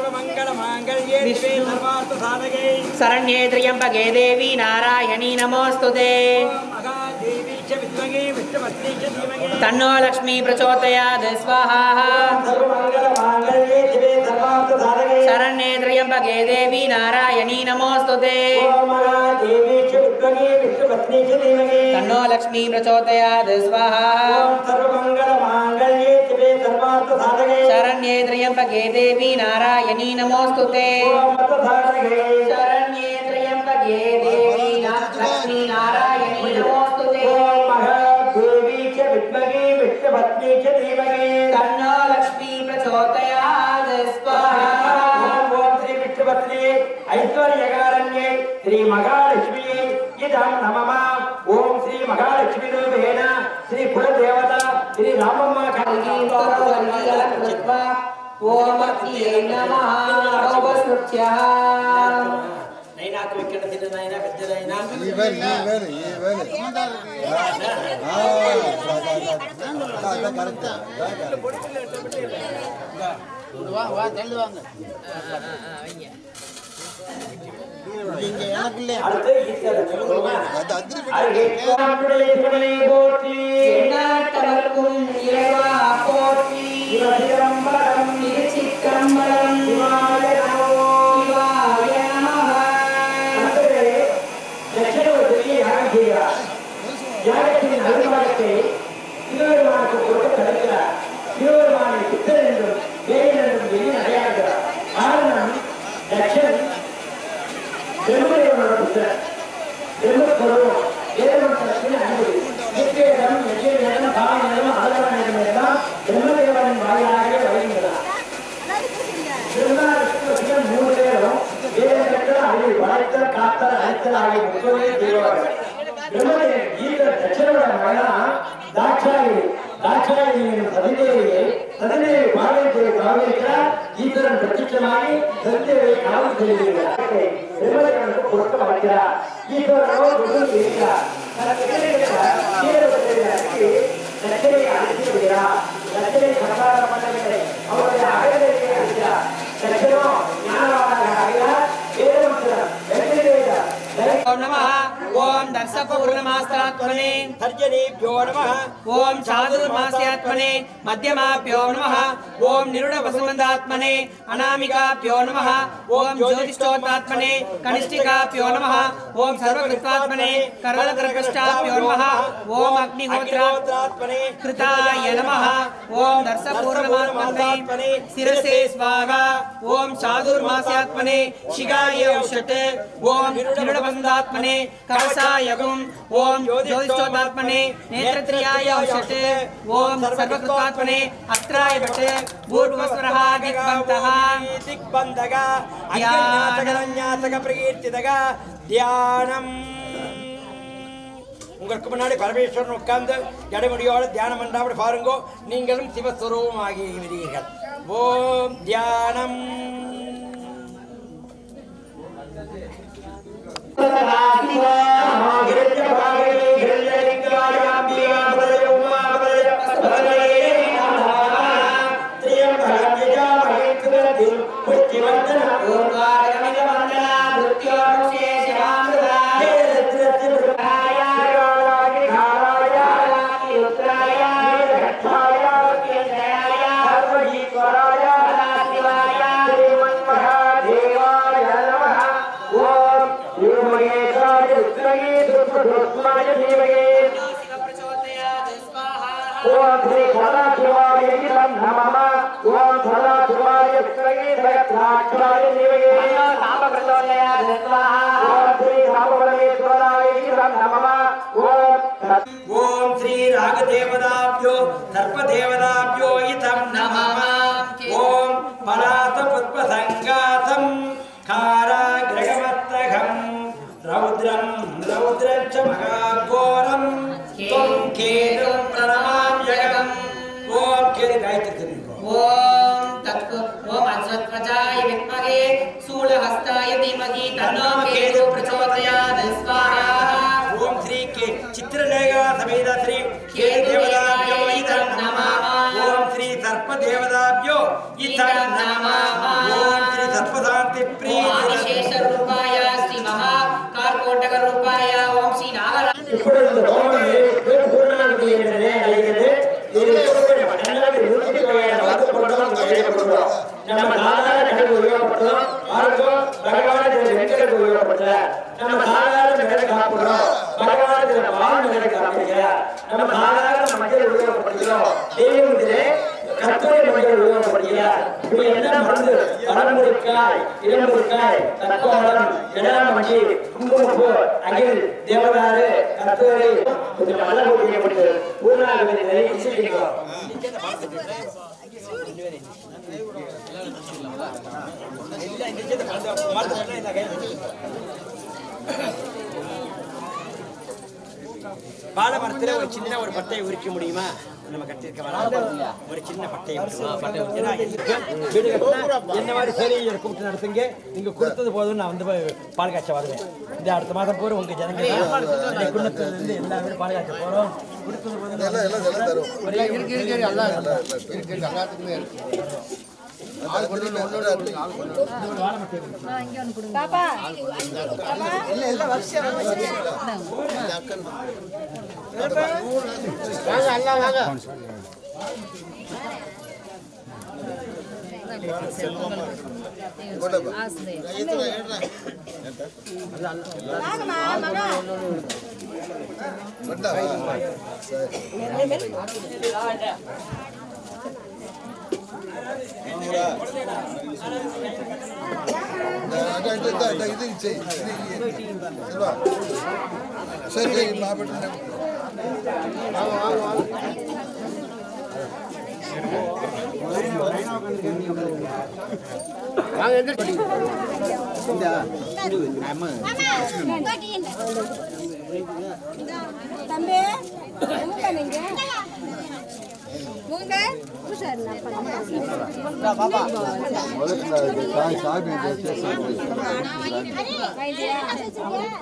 सर्वमङ्गलमाङ्गल्ये शिवे सर्वार्थसाधके शरण्ये त्र्यम्बके देवी नारायणी नमोस्तुते महादेवी च विद्महे विष्णुपत्नी च धीमहि तन्नो लक्ष्मी प्रचोदयात् स्वाहा सर्वमङ्गलमाङ्गल्ये शिवे सर्वार्थसाधके शरण्ये त्र्यम्बके देवी नारायणी नमोस्तुते ओम महादेवी च विद्महे विष्णुपत्नी च धीमहि तन्नो लक्ष्मी प्रचोदयात् स्वाहा सर्वमङ्गलमाङ्गल्ये शिवे सर्वार्थसाधके शरण्ये त्र्यम्बके देवी नारायणी नमोस्तुते शरण्ये त्र्यम्बके देवी लक्ष्मी नारायणी नमोस्तुते महादेवी च विद्महे विष्णुपत्नी च धीमहि तन्नो लक्ष्मी प्रचोदयात् स्वाहा ओम श्री विष्णुपत्नी ऐश्वर्यकारण्ये श्री महालक्ष्मी इदं नमः ओम श्री महालक्ष्मी रूपेण श्री कुलदेवता श्री रामम्मा ओम अत्यै नमः उपसृत्याः नैनाक विकट सिद्धनायना विद्यदायना வா தள்ளி வாங்க இங்க எனக்கு இல்லையா அடுத்து ஈஸ்வரன் சொல்லுங்க அது அத்திரி அருகேற்காட்டுடைய சிவனை போற்றி எந்நாட்டவர்க்கும் இறைவா போற்றி சிவசிதம்பரம் திருச்சிற்றம்பலம் சிவாய நமோ சிவாய நமः அடுத்தது தட்சிணவர்த்திக்கு யாகம் செய்கிறார் யாகத்தின் அருள்வாக்கத்தை சிவபெருமானுக்கு கொடுக்க தடுக்கிறார் சிவபெருமானை சித்தர் என்றும் வேல் என்றும் எண்ணி அடையாடுகிறார் காரணம் தட்சன் பிரம்மதேவனோட புத்தர் பிரம்மஸ்வரூபம் வேதமந்திரத்தின் அன்பு நித்தியம் நிச்சயம் பாவனம் ஆதரவானம் எல்லாம் பிரம்மதேவனின் வாயிலாகவே வருகின்றன பிரம்மா விஷ்ணு சிவன் மூணு பேரும் வேதங்கள் அறிவு வளர்த்தல் காத்தல் அழித்தல் ஆகிய முப்பதே செய்வார்கள் பிரம்மதேவன் ஈஸ்வர தட்சனோட மகனா தாட்சாயணியின் சதிதேவியை பாவத்தை காவலிக்கிறார் ஈஸ்வரன் பிரத்யட்சமாகி சதிதேவியை காவல் செய்கிறார் பிரம்மதேவனுக்கு கொடுக்க வைக்கிறார் ஈஸ்வரனோ குரு இருக்கிறார் லட்சனை அழித்து விடுகிறார் லட்சனை சமாதானம் பண்ணவில்லை அவருடைய அகநிலையை அழிக்கிறார் லட்சனோ ஞானவானாக ஆகிறார் வேதமந்திரம் ओम नमः ओम दर्शपूर्णमास्त्रात्मने तर्जनीभ्यो नमः ओम चातुर्मास्यात्मने मध्यमाभ्यो नमः ओम निरुडवसुमन्दात्मने अनामिकाभ्यो नमः ओम ज्योतिष्ठोत्तात्मने कनिष्ठिकाभ्यो नमः ओम सर्वकृतात्मने करलकर्कष्टाभ्यो नमः ओम अग्निहोत्रात्मने कृताय नमः ओम दर्शपूर्णमात्मने शिरसे स्वाहा ओम चातुर्मास्यात्मने शिगाय औषटे ओम निरुडवसुमन्दात्मने व्यासायगुम् ओम ज्योतिष्ठोतात्मने नेत्रत्रियाय औषधे ओम सर्वकृत्वात्मने अत्राय भटे भूर्भुवस्वरः दिग्बन्तः दिग्बन्धग अज्ञातक प्रकीर्तितग தியானம். உங்களுக்கு முன்னாடி பரமேஸ்வரன் உட்கார்ந்து ஜடமுடியோடு தியானம் பண்ணாமல் பாருங்கோ. நீங்களும் சிவஸ்வரூபமாகி விடுவீர்கள். ஓம் தியானம். ओम श्री सदाशिवाय नमः। ओम सदाशिवाय विष्णवे सहस्राक्षराय देवगे नामप्रचोदयात् स्वाहा। ओम श्री रामपरमेश्वराय नमः। ओम श्री रागदेवताभ्यो सर्पदेवताभ्यो इतं नमः। ओम पलातपुष्पसङ्गातं काराग्रहमस्तकं रौद्रं च महाघोरं त्वं केतुं प्रणमाम्यहम्। ओम केतु गायत्री ओम तत्व ओम अश्वत्थवजाय विद्महे शूलहस्ताय धीमहि तन्नो केतु प्रचोदयात् स्वाहा। ओम श्री के चित्रलेखा समेत श्री केतुदेवताभ्यो इतं नमः। ओम श्री सर्पदेवताभ्यो इतं नमः। ओम श्री सर्पशान्ति प्रीति विशेष रूपाय श्री महाकार्कोटक रूपाय ओम श्री नागराज நம்ம சாதாரண உபயோகப்படுறோம். பகவான உபயோகப்படுற நம்ம சாதாரண நிலைக்கு சாப்பிடுறோம். பகவான நிலைக்கு சாப்பிடுங்க. நம்ம சாதாரண மஞ்சள் உபயோகப்படுத்துகிறோம். தெய்வத்திலே கற்பனை மஞ்சள் உபயோகப்படுகிறார். இப்ப என்ன மருந்து பழமுருக்காய் இளமுருக்காய் தக்கோலம் ஜடாமணி குங்குமப்பூ அகில் தேவதாரு கத்தோரி கொஞ்சம் நல்ல உபயோகப்படுது. பூர்ணாகத்தை இசைக்கிறோம். பாலமரத்துல ஒரு சின்ன ஒரு பட்டையை உரிக்க முடியுமா? நம்ம கட்டிருக்க ஒரு சின்ன பட்டையை என்ன மாதிரி சரி கூப்பிட்டு நடத்துங்க. நீங்க கொடுத்தது போதும் நான் வந்து பால் காய்ச்ச வருவேன். இந்த அடுத்த மாதம் போற உங்க ஜனங்க குன்னத்துல இருந்து எல்லா பேரும் பால் காய்ச்ச போறோம். கொடுத்தது போதும் ఇది సరే మాట్లాడుతున్నా தம்பி நீங்க மூங்க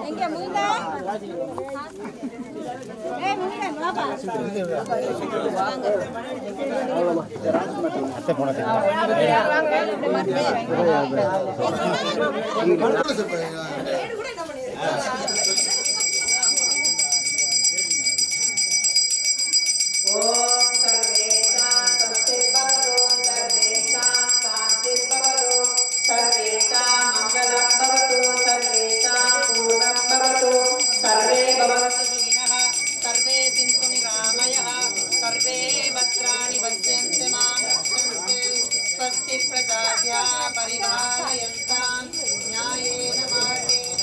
எங்க மூங்க परिपालयन्तां न्यायेन मार्गेण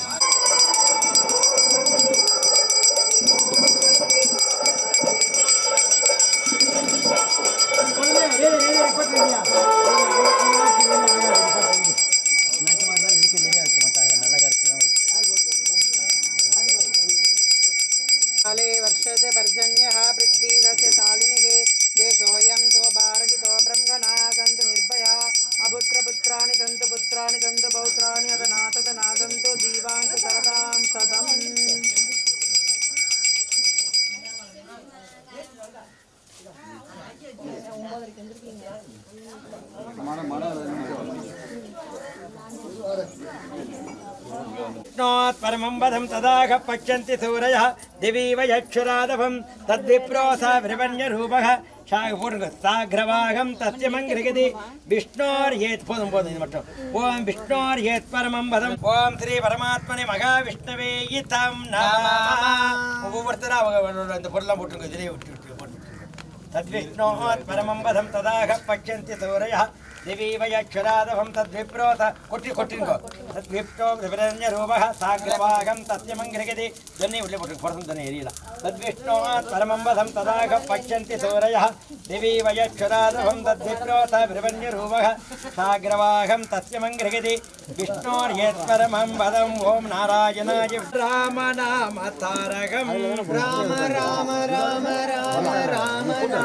विष्णोत् परमं वदं तदाह पश्यन्ति सूरयः दिवि वयक्षुरादभं तद्विप्रोसा विरवन्यरूपः साग्रवागं तस्य मङ्गलगति विष्णोर्येत् போதும் இது மட்டும் ஓம் விஷ்ணோர்யேத் பரமம் பதம் ஓம் ஸ்ரீ பரமாத்மனே மகாவிஷ்ணவே இதம் நமः ஒவ்வொருத்தரா அவங்க அந்த பொருளெல்லாம் போட்டுருங்க இதிலே விட்டு तद्विष्णोत् परमं वदं तदाह पश्यन्ति सूरयः दिवि वयक्षुरादभं तद्विप्रोत कोट्टिंगो तद्विप्रो विवरण्यरूपः साग्रभागं तस्य मङ्गलगति ध्वनि उल्ले पुरुषं ध्वनि एरियला तद्विष्णोत् परमं वदं तदाह पश्यन्ति सूरयः दिवि वयक्षुरादभं तद्विप्रोत विवरण्यरूपः साग्रभागं तस्य मङ्गलगति विष्णोर्येत् परमं वदं ओम नारायणाय राम नाम तारकं राम राम राम राम राम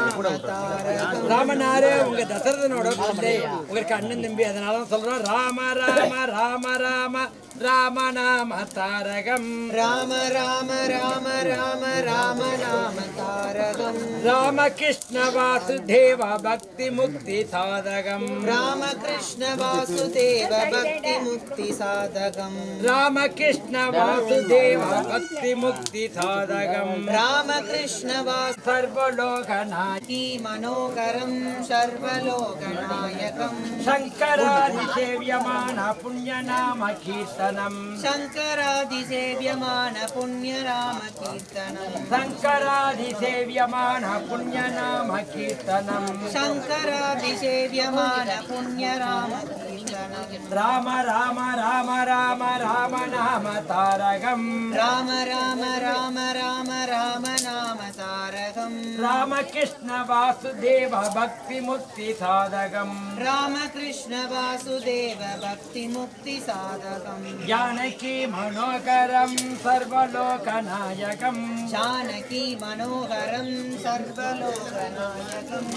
ராமனாரே உங்க தசரதனோட பிள்ளை உங்களுக்கு அண்ணன் தம்பி அதனால தான் சொல்றோம் ராம ராம ராம ராம ராம நாம தாரகம் ராம ராம ராம ராம ராம நாம தாரகம் ராமகிருஷ்ண வாசுதேவ பக்தி முக்தி சாதகம் ராமகிருஷ்ண வாசுதேவ பக்தி முக்தி சாதகம் ராமகிருஷ்ண வாசுதேவ பக்தி முக்தி சாதகம் ராமகிருஷ்ண வாசு சர்வலோகநாயகி மனோகரம் சர்வலோகநாயகம் शङ्करादिसेव्यमान पुण्यनाम कीर्तनम् शङ्करादिसेव्यमान पुण्यनाम कीर्तनम् शङ्करादिसेव्यमान पुण्यनाम कीर्तनम् शङ्करादिसेव्यमान पुण्यनाम कीर्तनम् राम राम राम राम राम नाम तारकम् राम राम राम राम राम नाम तारकम् रामकृष्ण वासुदेव भक्ति मुक्ति साधकम् रामकृष्ण वासुदेव भक्ति मुक्ति साधकम् जानकी मनोहरं सर्वलोकनायकम् जानकी मनोहरं सर्वलोकनायकम्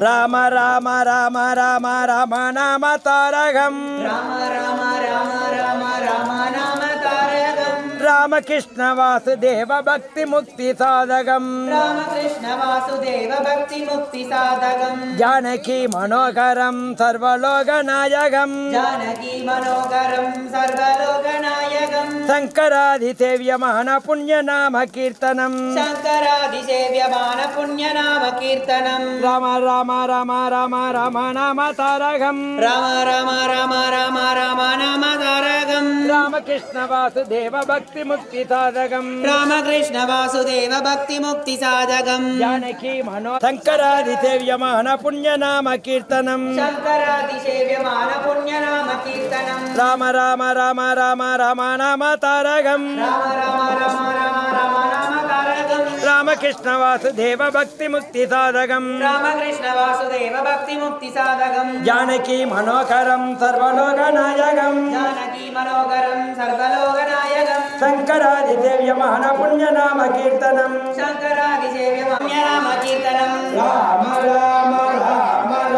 राम राम राम राम राम नाम तारकम् राम राम राम राम राम नाम तारकम् रामकृष्ण वासुदेव भक्ति मुक्ति साधकम् रामकृष्ण वासुदेव भक्ति मुक्ति साधकम् जानकी मनोहरं सर्वलोकनायकम् जानकी मनोहरं सर्वलोकनायकम् शङ्करादिसेव्यमान पुण्यनाम कीर्तनम् शङ्करादिसेव्यमान पुण्यनाम कीर्तनम् राम राम राम राम राम नाम तारकम् राम राम राम राम राम नाम तारकम् रामकृष्ण वासुदेव भक्ति मुक्ति साधकम् रामकृष्ण वासुदेव भक्ति मुक्ति साधकम् जानकी मनो शङ्करादिसेव्यमान पुण्यनाम कीर्तनम् शङ्करादिसेव्यमान पुण्यनाम कीर्तनम् राम राम राम राम राम नाम तारकम् राम राम राम राम राम नाम तारकम् रामकृष्ण वासुदेव भक्ति मुक्ति साधकम् रामकृष्ण वासुदेव भक्ति मुक्ति साधकम् जानकी मनोहरं सर्वलोकनायकम् जानकी मनोहरं सर्वलोकनायकम् शङ्करादिसेव्यमान पुण्यनाम कीर्तनम् शङ्करादिसेव्यमान पुण्यनाम कीर्तनम् राम राम राम राम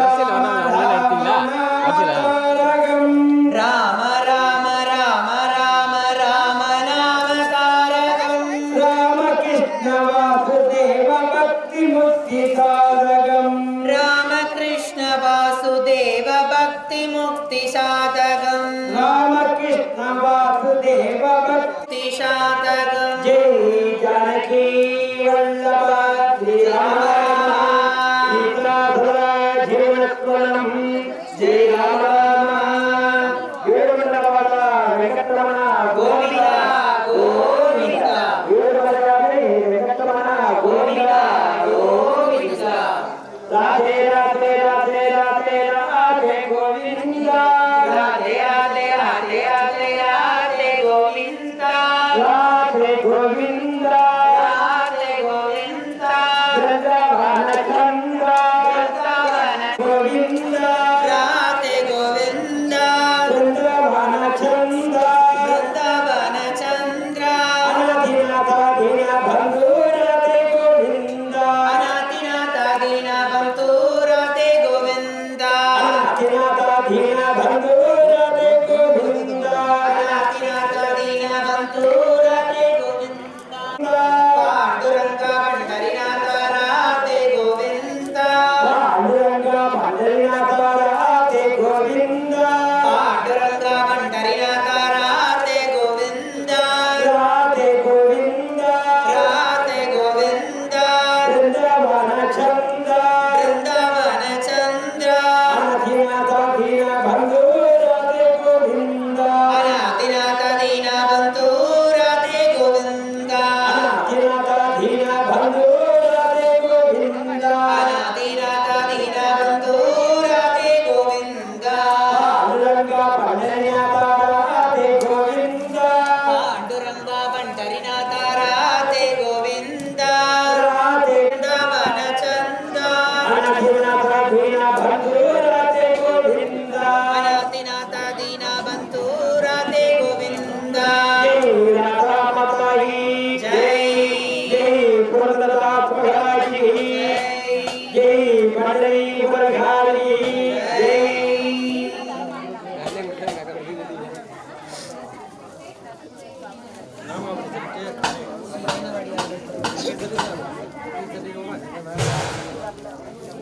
राम राम राम राम राम नाम तारकम् रामकृष्ण वासुदेव भक्ति मुक्ति साधकम् रामकृष्ण वासुदेव भक्ति मुक्ति साधकम् रामकृष्ण वासुदेव भक्ति साधकम् जय जानकी वल्लभ श्री राम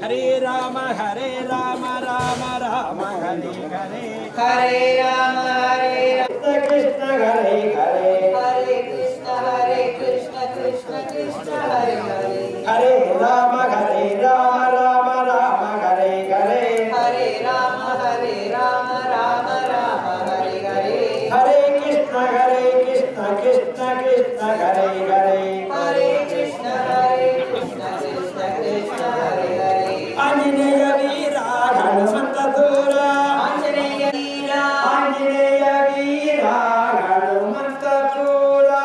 ஹரே ராம ராம ராம ஹரே ஹரே ஹரே ராம கிருஷ்ண ஹரே ஹரே ஹரே கிருஷ்ண கிருஷ்ண கிருஷ்ண ஹரே ஹரே ஹரே ராம ராம ஹரே ஹரே ஹரே ராம ராம ஹரே ஹரே ஹரே கிருஷ்ண கிருஷ்ண கிருஷ்ண ஹரே ஹரே ஹரே கிருஷ்ண கிருஷ்ண கிருஷ்ண ஹரே ஹரே ஆஞ்சநேய வீரா ஹனுமந்த தூரா ஆஞ்சநேய வீரா ஆஞ்சநேய வீரா ஹனுமந்த தூரா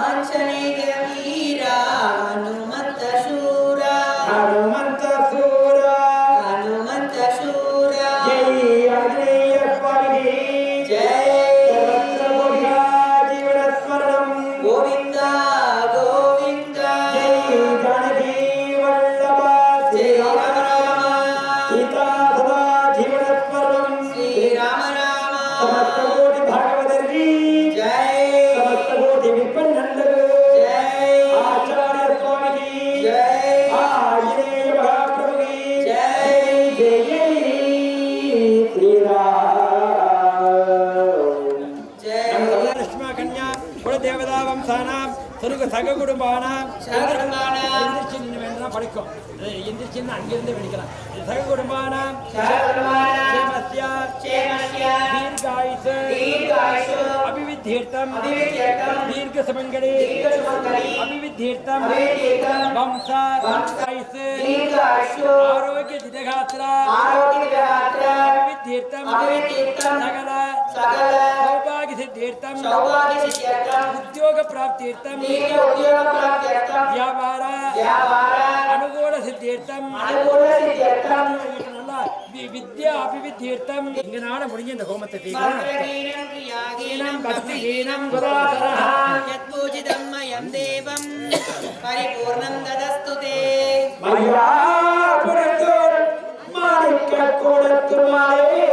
ஆஞ்சநேய வீரா ஹனுமந்த சூரா ஹனுமந்த தூரா ஹனுமந்த சூரா ஜெய் ஆஞ்சநேய ஸ்வாமி ஜெய் ஜீவனஸ்மரணம் கோவிந்தா கோவிந்தா ஜெய் ஜானகி வல்லபா ஜெய் ராம ராம சீதா சதா ஜீவனஸ்மரணம் ஸ்ரீ ராம ராம समस्त कोटि भागवतर्गी जय समस्त कोटि विपन्नंदु जय आचार्य स्वामी की जय आंजनेय महाप्रभु की जय जय जय श्री राम जय लक्ष्मण कन्या कुल देवता वंशानां सनुग सग कुटुंबानां சககுடும்பானாம் எந்திரிச்சு வேண்டாம் படிக்கும் எந்திரிச்சுன்னு அங்கிருந்து படிக்கலாம் சக குடும்பானாம் சககுடும்பானாம் சேமஸ்ய சேமஸ்ய தீர்காயுஷ தீர்காயுஷ அபிவித்யர்த்தம் அபிவித்யர்த்தம் தீர்க்க சுமங்கலி தீர்க்கசுமங்கலி அபிவித்யர்த்தம் அபிவித்யர்த்தம் வம்ச வம்சாயுஷ தீர்காயுஷ ஆரோக்கிய திதகாத்திர ஆரோக்கியகாத்திர அபிவித்யர்த்தம் அபிவித்யர்த்தம் சகல சகல சௌபாகிய சித்தியர்த்தம் சௌபாகிய சித்தியர்த்தம் உத்தியோக பிராப்தியர்த்தம் உத்தியோக பிராப்தியர்த்தம் வியாபார வியாபார அனுகூல சித்தியர்த்தம் அனுகூல சித்தியர்த்தம் நல்லா வித்யா அபிவித்யர்த்தம் இங்கனால முடிஞ்ச இந்த ஹோமத்தை செய்யலாம் மந்திரஹீனம் கிரியாஹீனம் பக்திஹீனம் குருதரஹ யத்பூஜிதம் மயம் தேவம் பரிபூர்ணம் ததஸ்து தே மய்யா புரத்தோர் மாணிக்க கூடத்துமாயே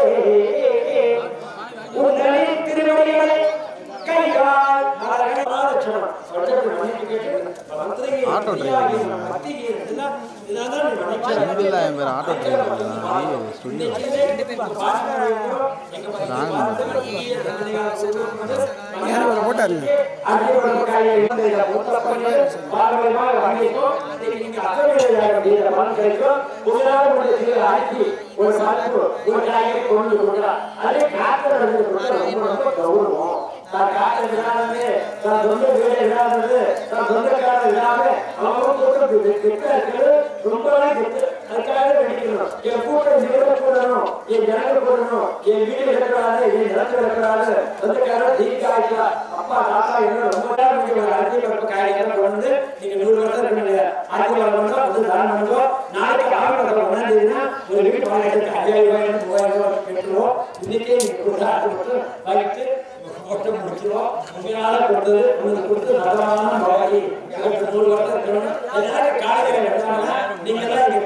உன்னின் திருவடிகளை கைகால் ஆராதனம் ஆட்டோ அப்பா தாத்தா என்ன ரொம்ப நாளைக்கு ஆவணத்தில் உணர்ந்ததுன்னா ஒரு வீட்டு வாடகை 5000 3000 இன்னைக்கே வாங்கிட்டு ஓட்ட முடிச்சிடும் உங்களால கொடுத்தது உங்களுக்கு கொடுத்து நலமான நோயாளி 100 வருஷம் இருக்கணும் எல்லாரும் காலையில எடுத்தாங்க நீங்க தான் இங்க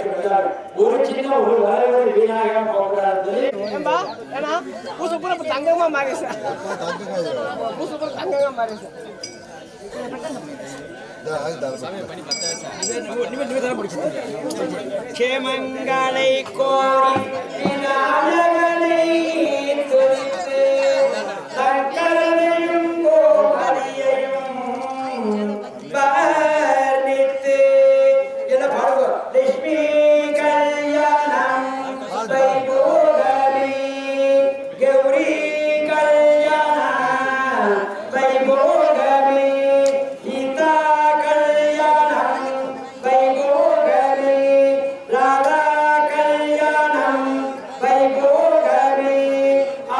ஒரு சின்ன ஒரு வரவு வீணாக போகக்கூடாது தங்கமா கேமங்களை கோரி விநாயகனை துதித்து சங்கரனையும் கோமதியையும் வர்ணித்து என்ன பாடுவோம் லட்சுமி கல்யாணம் வைபோகவி கௌரி கல்யாணம் வைபோகவி கீதா கல்யாணம் வைபோகவி ராதா கல்யாணம் வைபோகவி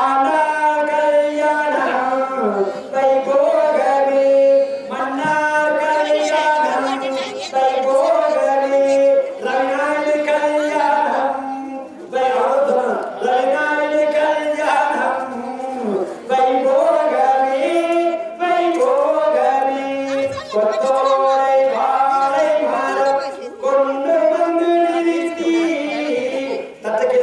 ஆனா கல்யாணம் வைபோகவி மன்னா கல்யாணம் வைபோகவி ரவிநாயுடு கல்யாணம் ரவிநாயுடு கல்யாணம் வைபோகவி வைபோகவி கொத்தோரை வாழை மரம் கொண்டு வந்து நிறுத்தி தத்தக்கே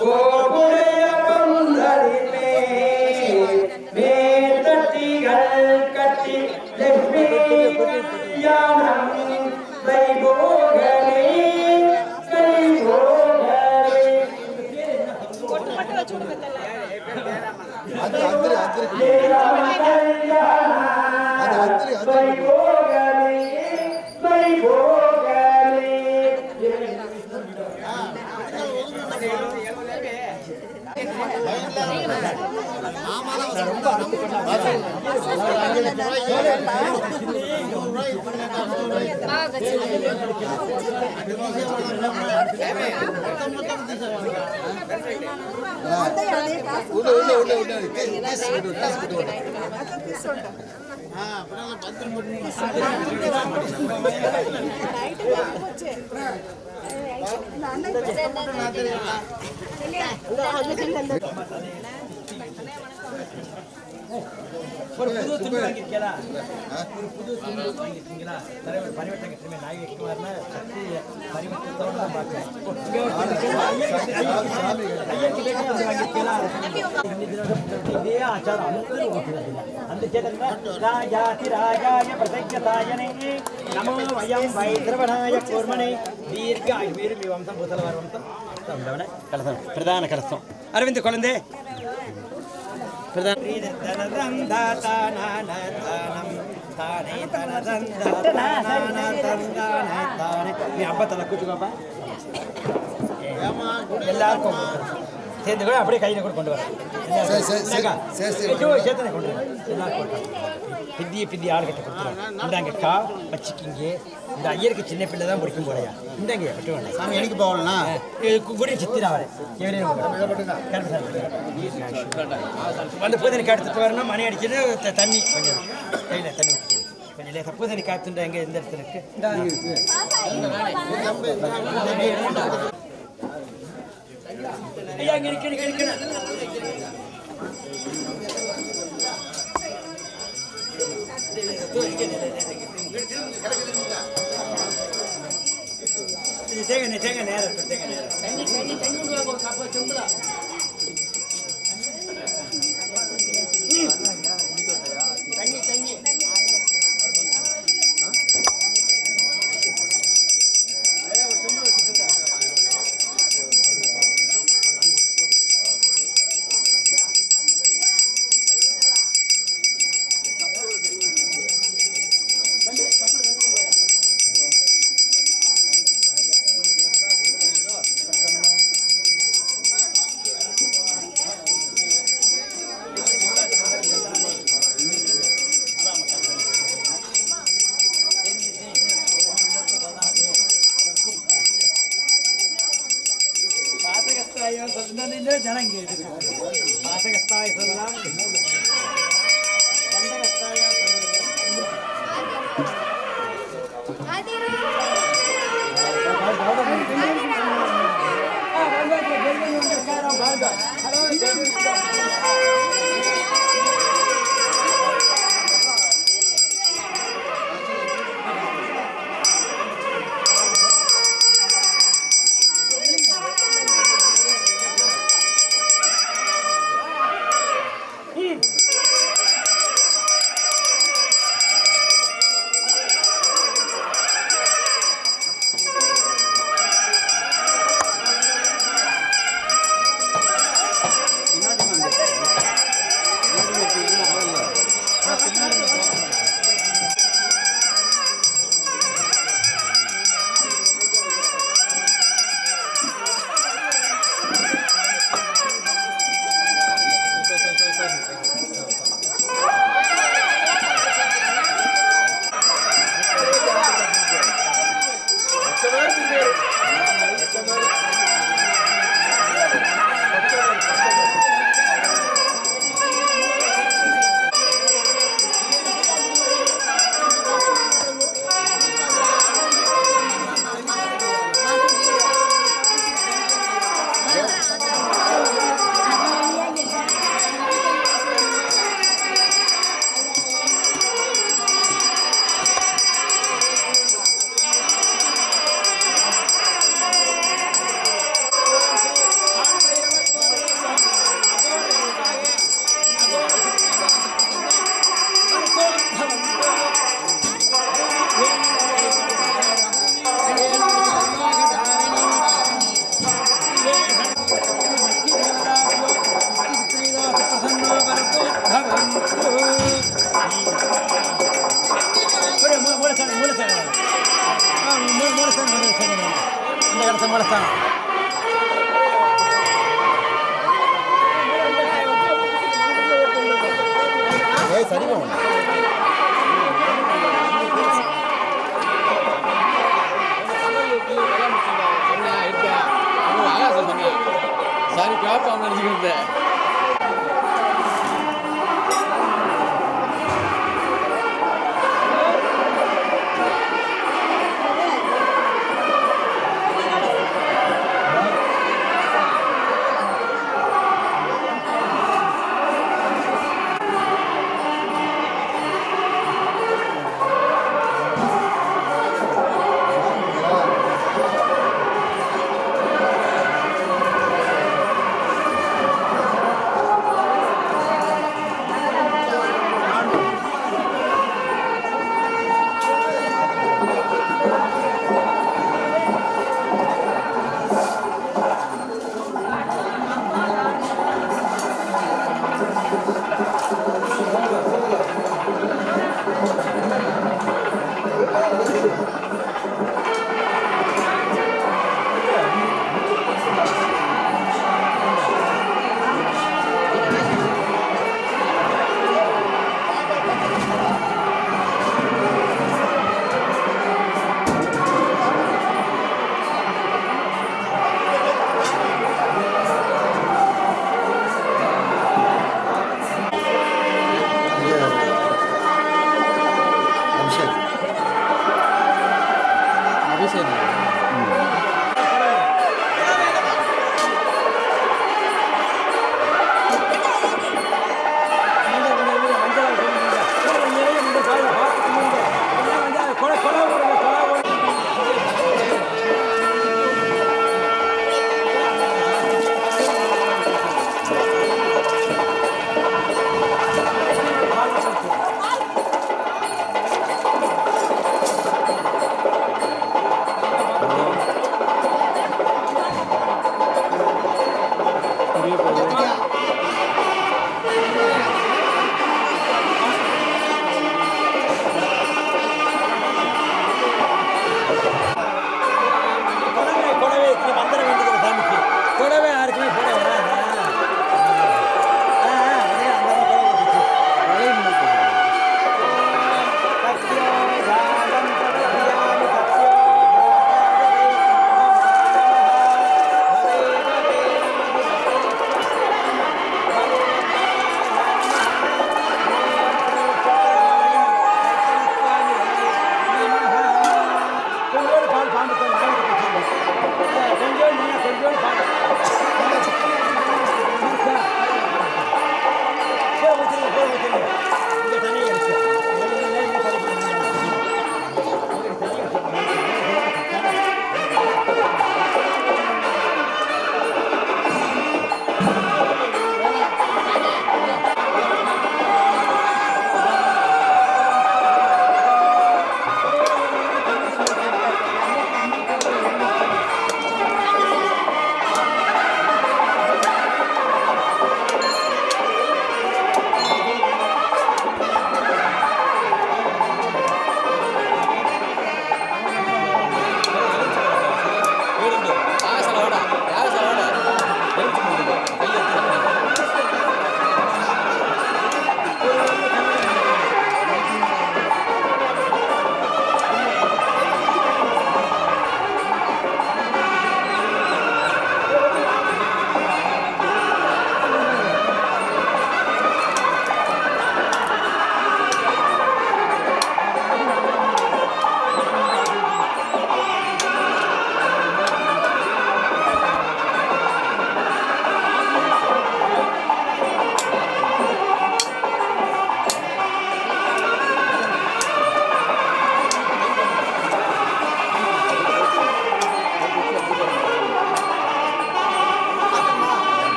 கோபுடைய பந்தரிலே மேத்தட்டிகள் கட்டி அந்திரி அந்திரி அந்திரி ஒரு புது துணி வாங்கியிருக்கீங்களா? ஒரு புது துணி வாங்கியிருக்கீங்களா? தலைவர் பரிவர்த்தனை திரும்ப நாய் வைக்குமாறுனா சக்தி பரிவர்த்தனத்தோடு தான் பார்க்குறேன். இதே ஆச்சாரம் அந்த சேதன ராஜாதி ராஜாய பிரசக்யதாயனே நமோ வயம் வைத்ரவணாய கூர்மணே தீர்க்க ஆயுர்வேதி வம்சம் பூதலவர் வம்சம் உண்டவன கலசம் பிரதான கலசம் அரவிந்த் குழந்தை நீ அப்பா தலை கூச்சுக்கோப்பா எல்லாருக்கும் சேர்ந்து கூட அப்படியே கையில் கூட கொண்டு வரேன் சேர்த்தனை கொண்டு வரேன் எல்லாருக்கும் பிந்தி ஆளுகிட்ட கொடுத்துருவோம் இந்தாங்கக்கா வச்சுக்கிங்க இந்த ஐயருக்கு சின்ன பிள்ளை தான் பிடிக்கும் போலையா இந்தாங்க கட்டு வேண்டாம் சாமி எனக்கு போகலண்ணா கூட சித்திராவரே வந்து பூதனை எடுத்துட்டு வரணும் மணி அடிச்சுட்டு தண்ணி கொஞ்சம் கையில் தண்ணி கொஞ்சம் லேசாக பூதனை காத்துண்டா எங்கே எந்த இடத்துல இருக்கு ஐயா இங்கே நிற்கணும் தேங்க நேரம் ஜனம் இங்கே பாசகஸ்தாய சொல்லலாம் தண்டகஸ்தாய இடத்த மனசான் சரி போகணும் சாரி கேட்பாங்க நினைச்சுக்கிட்டேன்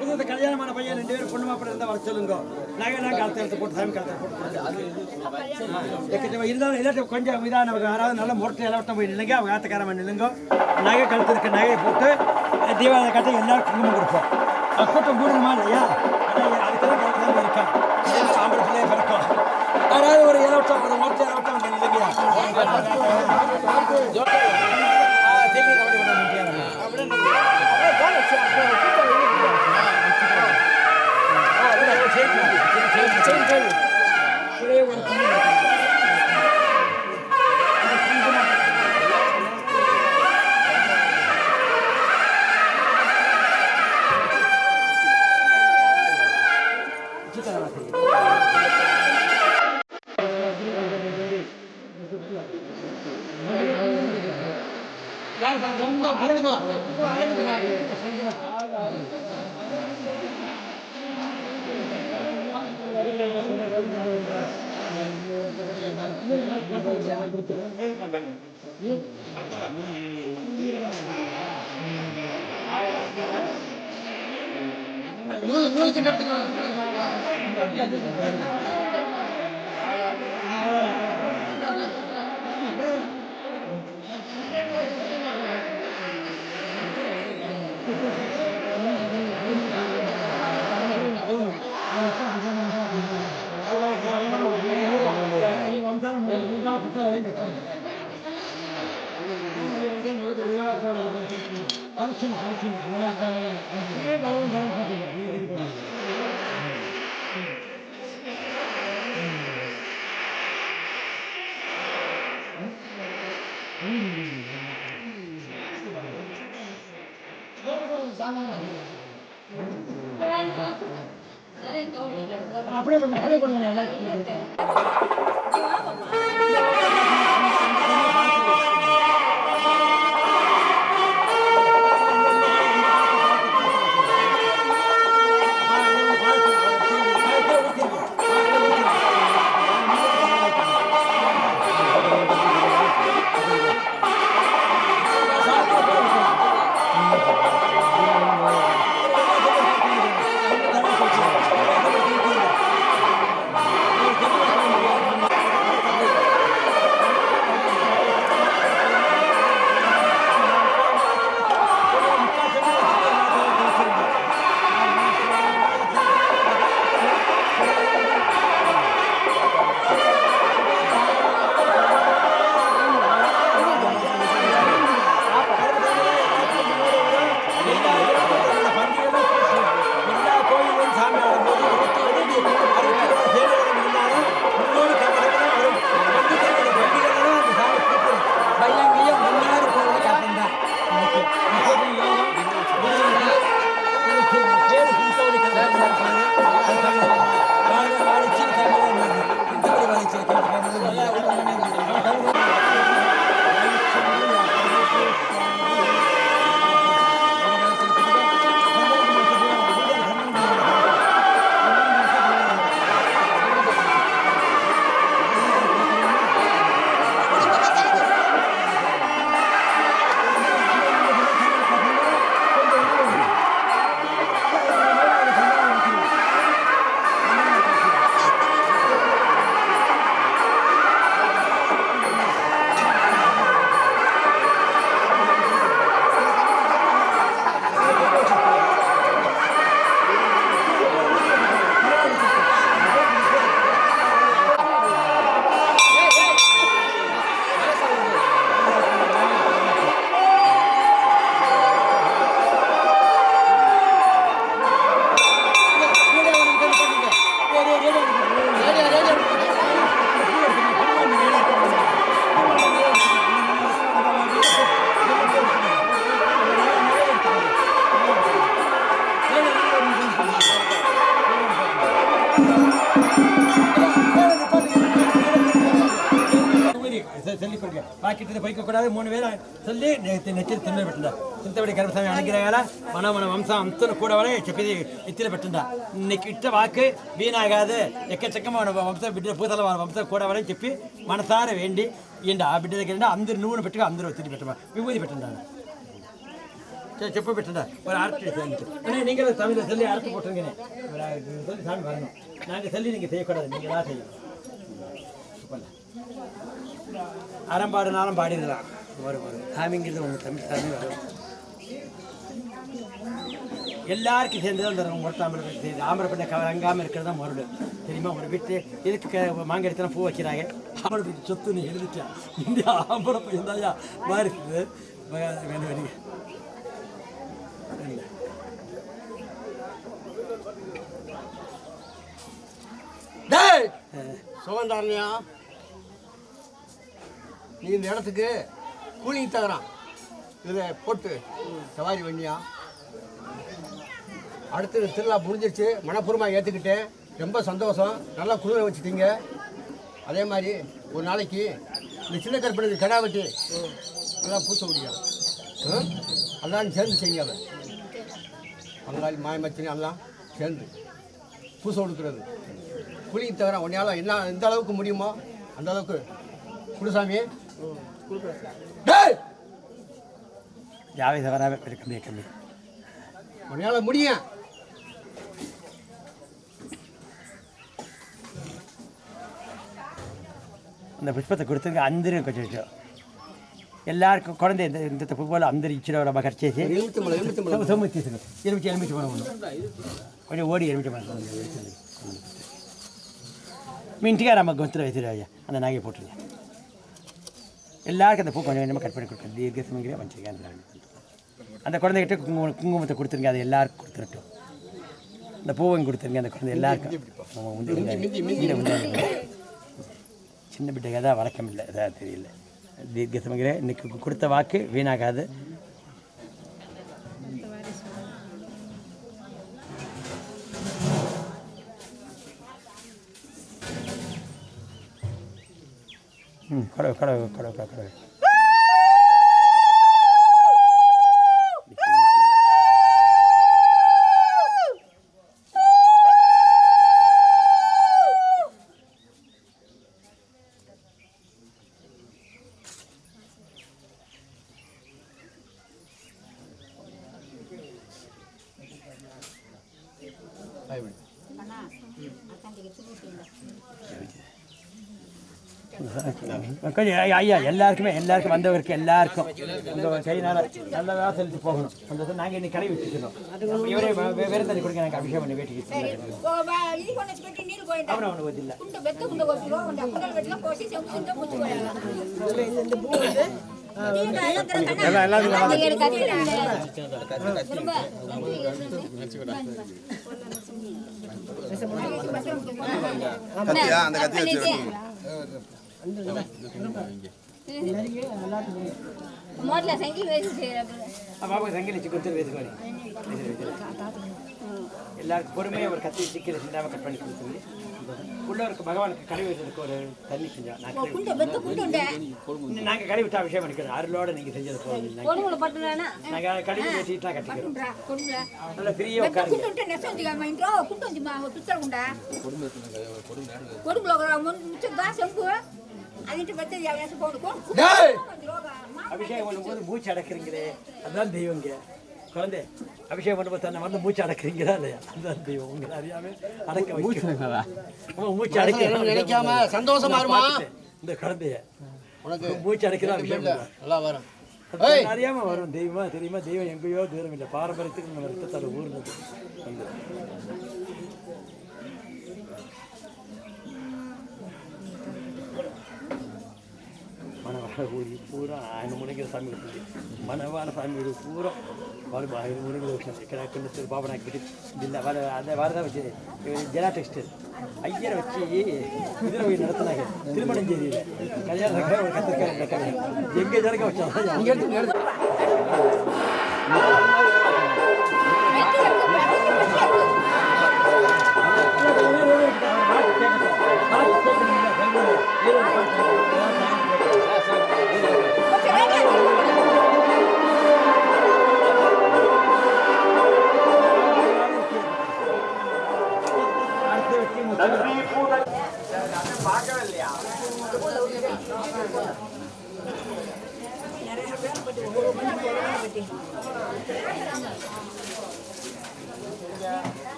புது கல்யாணமான பையன் 2 பேரும் பொண்ணு மாப்பிள்ளை இருந்தால் வர சொல்லுங்க. நகைலாம் காலத்தை போட்டு சாமி காலத்தை போட்டு இருந்தாலும் இல்லாட்டி கொஞ்சம் இதாக யாராவது நல்ல மொட்டை இலவட்டம் போய் நில்லுங்க. அவங்க ஆத்தக்காரமாக நில்லுங்க. நகை கழுத்துக்கு நகையை போட்டு தீபாவளி கட்ட எல்லாரும் குங்குமம் கொடுப்போம். கூட்டம் கூடணுமா இல்லையா? அதுக்கெல்லாம் கழுத்து தான் இருக்கா ஆம்பளை பிள்ளைய பிறக்கும். யாராவது ஒரு இலவட்டம் ஒரு மொட்டை இலவட்டம் வந்து நில்லுங்க. சொல்லி கொடுங்க பாக்கிட்டு போய்க்கக்கூடாது 3 பேரும் சொல்லி நெத்தியில் திண்ணை பெற்றுண்டா சிந்தபடி கருப்பசாமி அனுகிரகால மனமன வம்சம் அம்சன கூட வரை చెప్పి ఎత్తిలో పెట్టుందా నీకు ఇట్ట వాక్ వీణాగాదు ఎక్కచెక్కమ వంశ బిడ్డ పూతల వంశ కూడా వరని చెప్పి మనసారా వేండి ఏంటి ఆ బిడ్డ దగ్గర అందరు నూనె పెట్టుగా అందరూ ఒత్తిడి పెట్టమా విభూతి పెట్టుందా చెప్ప பெற்றுண்டா ஒரு ஆர்த்தி அண்ணே நீங்கள் தமிழில் சொல்லி அறுத்து போட்டுருங்கண்ணே சொல்லி சாமி வரணும் நாங்கள் சொல்லி நீங்கள் செய்யக்கூடாது நீங்கள் தான் செய்யணும் அறம்பாடுனாலும் பாடிடலாம் வரும் சாமிங்கிறது உங்கள் தமிழ் சாமி வரும் எல்லாருக்கும் சேர்ந்து தான் தரும் ஒருத்தாமல் செய்யுது ஆம்பரை பண்ண அங்காமல் இருக்கிறது தான் மறுடு தெரியுமா ஒரு வீட்டு இதுக்கு மாங்க எடுத்தா பூ வைக்கிறாங்க ஆம்பரை வீட்டு சொத்துன்னு எழுதிட்டா இந்த ஆம்பரை பையன் தாயா மாறிக்குது வேணும் சுகந்தாரணியா நீ இந்த இடத்துக்கு கூலிங் தகுறான் இதை போட்டு சவாரி பண்ணியா அடுத்தது திருவிழா முடிஞ்சிருச்சு மனப்பூர்வமாக ஏற்றுக்கிட்டேன் ரொம்ப சந்தோஷம் நல்லா குளிர வச்சுட்டீங்க அதே மாதிரி ஒரு நாளைக்கு இந்த சின்ன கற்பனை கடா வெட்டி நல்லா பூச முடியும் எல்லாம் சேர்ந்து செய்யுங்க அதை பங்காளி மாயமச்சினி எல்லாம் சேர்ந்து பூச கொடுக்குறது கூலிங் தவிர உன்னால் என்ன எந்த அளவுக்கு முடியுமோ அந்த அளவுக்கு குருசாமி யாவை தவறாக கம்மி கம்மி உன்னால் முடியும் இந்த புஷ்பத்தை கொடுத்துருங்க అందరూ కొంచెం எல்லாருக்கும் குழந்தை இந்த பூ போல் అందరూ ఇచ్చిన ரொம்ப ఖర్చేసి సొమ్ము తీసుకుని ఎనిమిది మనం కొంచెం ఓడి ఎనిమిది మనం మీ ఇంటిగా நம்ம గొంతులో వేసిరాయ్యా அந்த நாகையை போட்டுருங்க எல்லாருக்கும் அந்த பூ கொஞ்சம் கொஞ்சமாக கட் பண்ணி கொடுக்குறேன் தீர்க்கசமங்கிற வச்சுருக்கேன் அந்த குழந்தைகிட்ட குங்குமத்தை கொடுத்துருங்க அது எல்லாருக்கும் கொடுத்துருட்டும் இந்த பூவையும் கொடுத்துருங்க அந்த குழந்தை எல்லாருக்கும் சின்ன பிள்ளைங்க தான் வழக்கம் இல்லை அதான் தெரியல தீர்க்கசமங்கிற இன்னைக்கு கொடுத்த வாக்கு வீணாகாது கொடவை கொடவை கொடவை கொடவை கொஞ்சம் ஐயா எல்லாருக்கும் வந்தவருக்கு எல்லாருக்கும் உங்கள் கையினால் நல்லதாக செலுத்தி போகணும் அந்த நாங்கள் இன்னைக்கு கடை வச்சுக்கணும் இவரே வேறு தண்ணி கொடுங்க நாங்கள் அபிஷேகம் பண்ணி வேட்டிக்கு அவனை ஒன்று பதில்லை அந்த கத்தி வச்சு சங்கிலி கொடுத்து வேசுவாடி எல்லாருக்கும் பொறுமையாக ஒரு கத்தி சீக்கிரம் சிந்தாமல் கட் பண்ணி கொடுத்துருங்க உள்ளவருக்கு பகவானுக்கு கடை வைக்கிறதுக்கு ஒரு தண்ணி செஞ்சோம் நாங்கள் கடை விட்டு அபிஷேகம் பண்ணிக்கிறோம் அருளோட நீங்கள் செஞ்சது போதும் நாங்கள் கடை வச்சுட்டுலாம் கட்டிக்கிறோம் நல்லா ஃப்ரீயாக உட்காருங்க அபிஷேகம் பண்ணும்போது மூச்சு அடக்குறீங்களே அதுதான் தெய்வங்க குழந்தை அபிஷேகம் பண்ணும்போது தன்னை வந்து மூச்சு அடக்குறீங்களா இல்லையா அதுதான் தெய்வம் உங்களை அறியாம அடக்க மூச்சு அடக்க நினைக்காம சந்தோஷமா இருமா இந்த குழந்தைய உனக்கு மூச்சு அடக்கிறா அபிஷேகம் நல்லா வரும் அறியாம வரும் தெய்வமா தெரியுமா தெய்வம் எங்கேயோ தூரம் இல்லை பாரம்பரியத்துக்கு நம்ம ரத்தத்தால் ஊர்னது வந்து மணவாள ஊரி பூரா ఆయన మునిగిన సామి మనవాళ్ళ సామి పూరా వాళ్ళు ఆయన మునిగిన వచ్చారు ఇక్కడ కొన్ని బాబు నాకు పెట్టి వాళ్ళు అదే వారదా వచ్చేది జనా టెక్స్టైల్ ஐயரை வச்சு இதில் போய் நடத்தினாங்க திருமணம் செய்தியில் கல்யாணம் ஒரு கத்திரிக்காய் எங்கே ஜனக்க வச்சாங்க இங்கே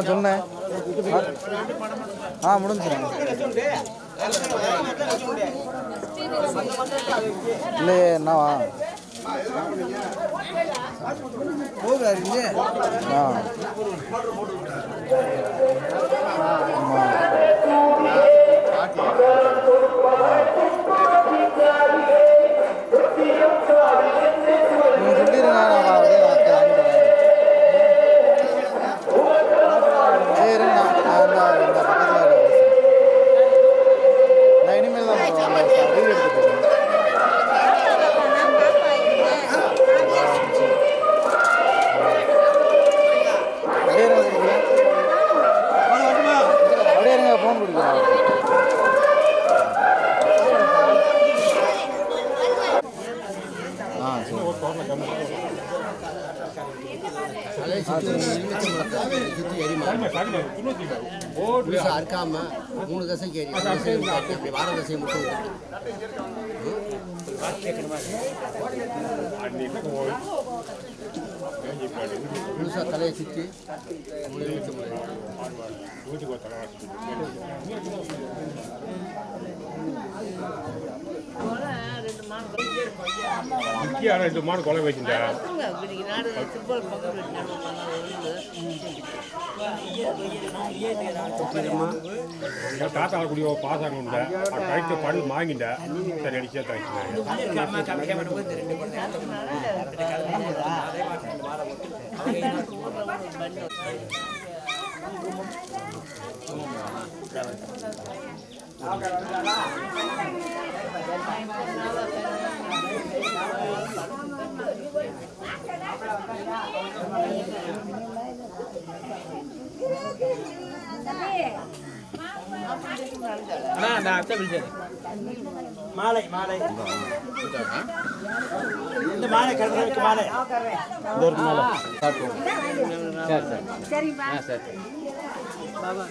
சொன்னேன் முடிஞ்சுண்ணா இல்லையே என்னவா போகாதீங்க அறுக்காம 3 தசை கேரி அப்படி வார தசையை மட்டும் முழுசா தலையை சுற்றி ரெண்டு மாடு கொலை வச்சுட்டேன் தாத்தா கூடிய பாசாங்க உண்டு கழித்து படு வாங்கிட்டேன் சரி அடிச்சா மாலை மாலை இந்த மாலை கருதுறதுக்கு மாலை சரிப்பா சரி பாபா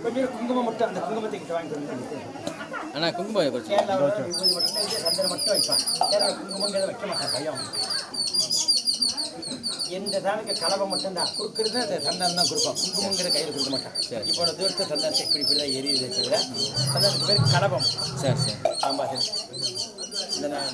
கொஞ்சம் குங்குமம் மட்டும் அந்த குங்குமத்தை வாங்கிட்டு அண்ணா குங்குமம் சந்தனம் மட்டும் வைப்பான் குங்குமங்கிறத வைக்க மாட்டான் பயம் எந்த சாமிக்கு கலவை மட்டும்தான் கொடுக்குறது அந்த சந்தனம் தான் கொடுப்போம் குங்குமங்கிற கையில் கொடுக்க மாட்டான் இப்போ தூரத்தை சந்தனத்தை இப்படி இப்படி தான் எரியுது தவிர சந்தனத்துக்கு பேர் கலவம் சரி சரி ஆமாம் சரி இந்த நாள்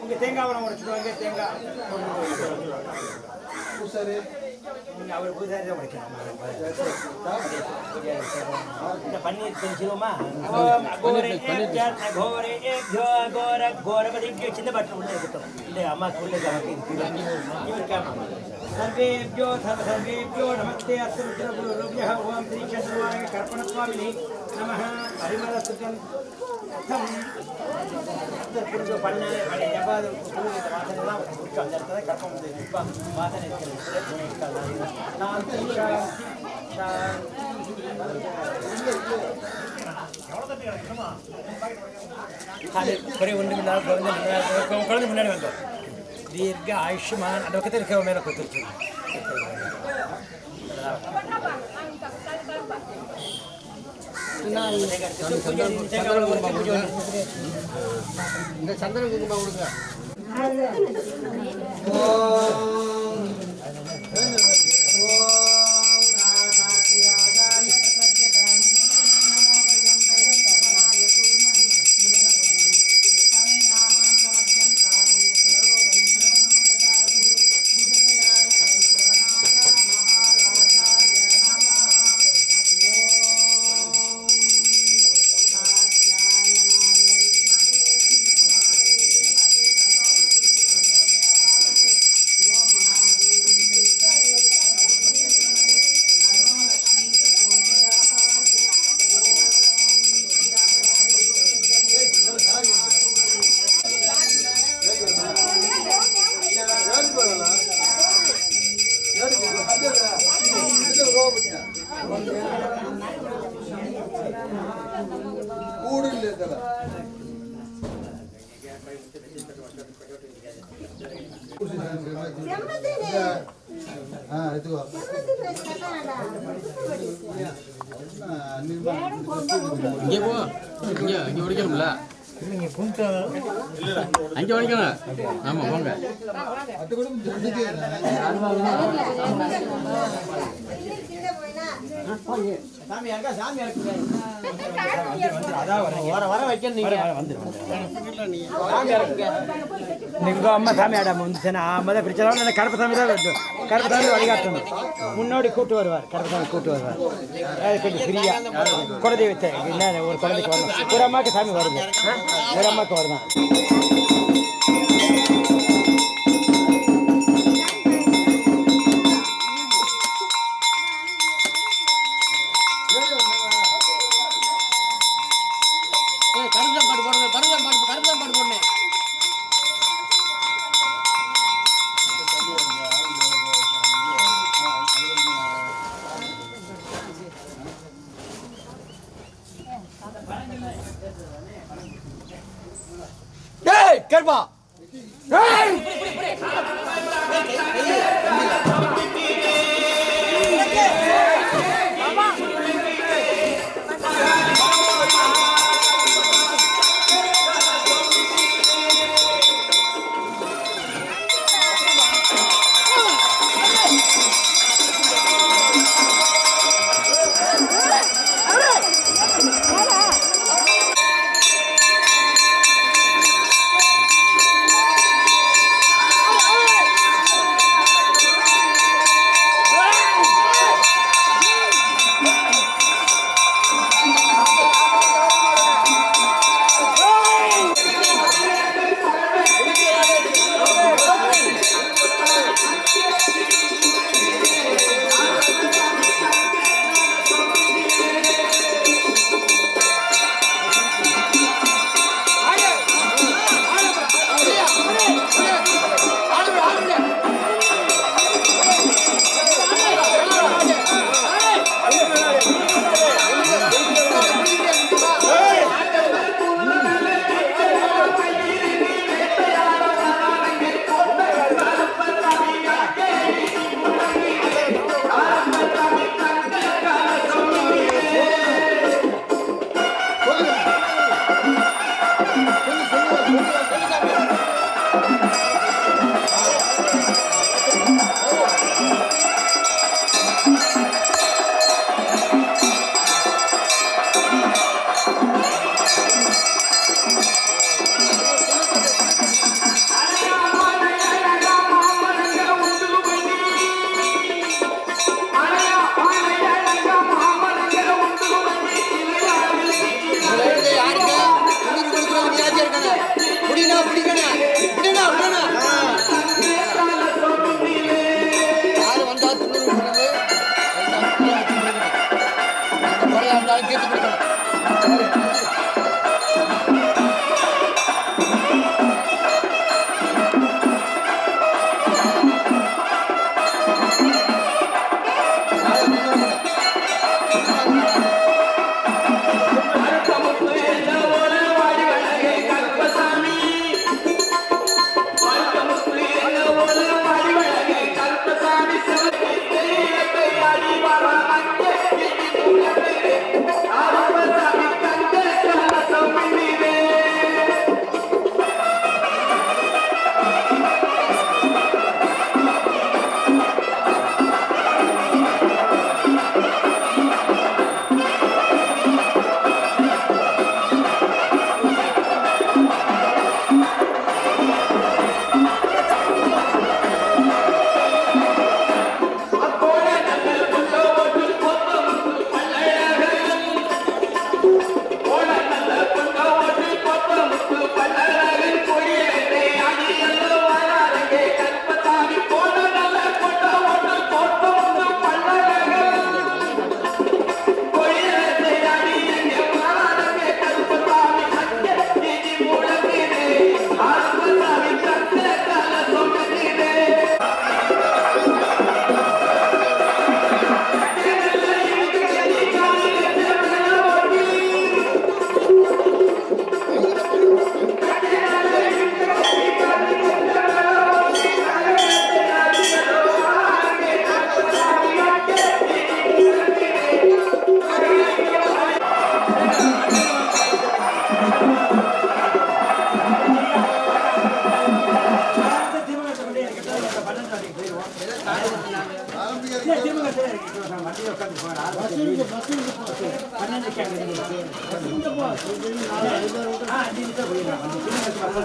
உங்கள் தேங்காய் உரம் உடைச்சிடுவாங்க தேங்காய் அவர் பூசாரி தான் உடைக்கணும் இந்த பன்னீர் தெரிஞ்சிருவோமா சின்ன பாட்டில் உள்ள இருக்கட்டும் இல்லை அம்மாவுக்கு உள்ள सर्वेभ्यो सर्वेभ्यो नमस्ते अस्तुभ्यः ओम श्री चंद्रवाय कर्पणस्वामिने नमः परिमलसुतम् पुरुष पन्ना बड़े जबाद पुरुष वासने ना उसका अंदर तक कर्पण दे दीपा वासने के लिए गुणे का शांति शांति குறை ஒன்றும் இல்லாத குழந்தை முன்னாடி வந்தோம். தீர்க்க ஆயுஷ்மான் அந்த பக்கத்தில் இருக்க மேலே கொடுத்துருச்சு. இந்த சந்தன குங்குமம் கொடுங்க. இங்கே போ, இங்கே உடைக்கணும்ல, அங்கே உடைக்கணும். ஆமாம் போங்க. நீங்கள் அம்மா சாமி ஆடாமல் வந்துச்சுன்னா ஆமாம் தான் பிடிச்சாலும் எனக்கு கருப்பசாமி தான் வேண்டும். கருப்பசாமி வழிகாட்டணும். முன்னோடி கூட்டு வருவார், கருப்பசாமி கூட்டு வருவார். அது கொஞ்சம் ஃப்ரீயாக குலதெய்வத்தை என்ன ஒரு குழந்தைக்கு வரணும். ஒரு அம்மாவுக்கு சாமி வருது, ஒரு அம்மாவுக்கு வருதான். கேட்பா வாடி வழகே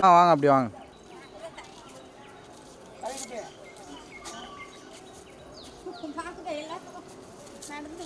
வாங்க அப்படி வாங்க. பார்த்துக்க எல்லாத்துக்கும் நடந்து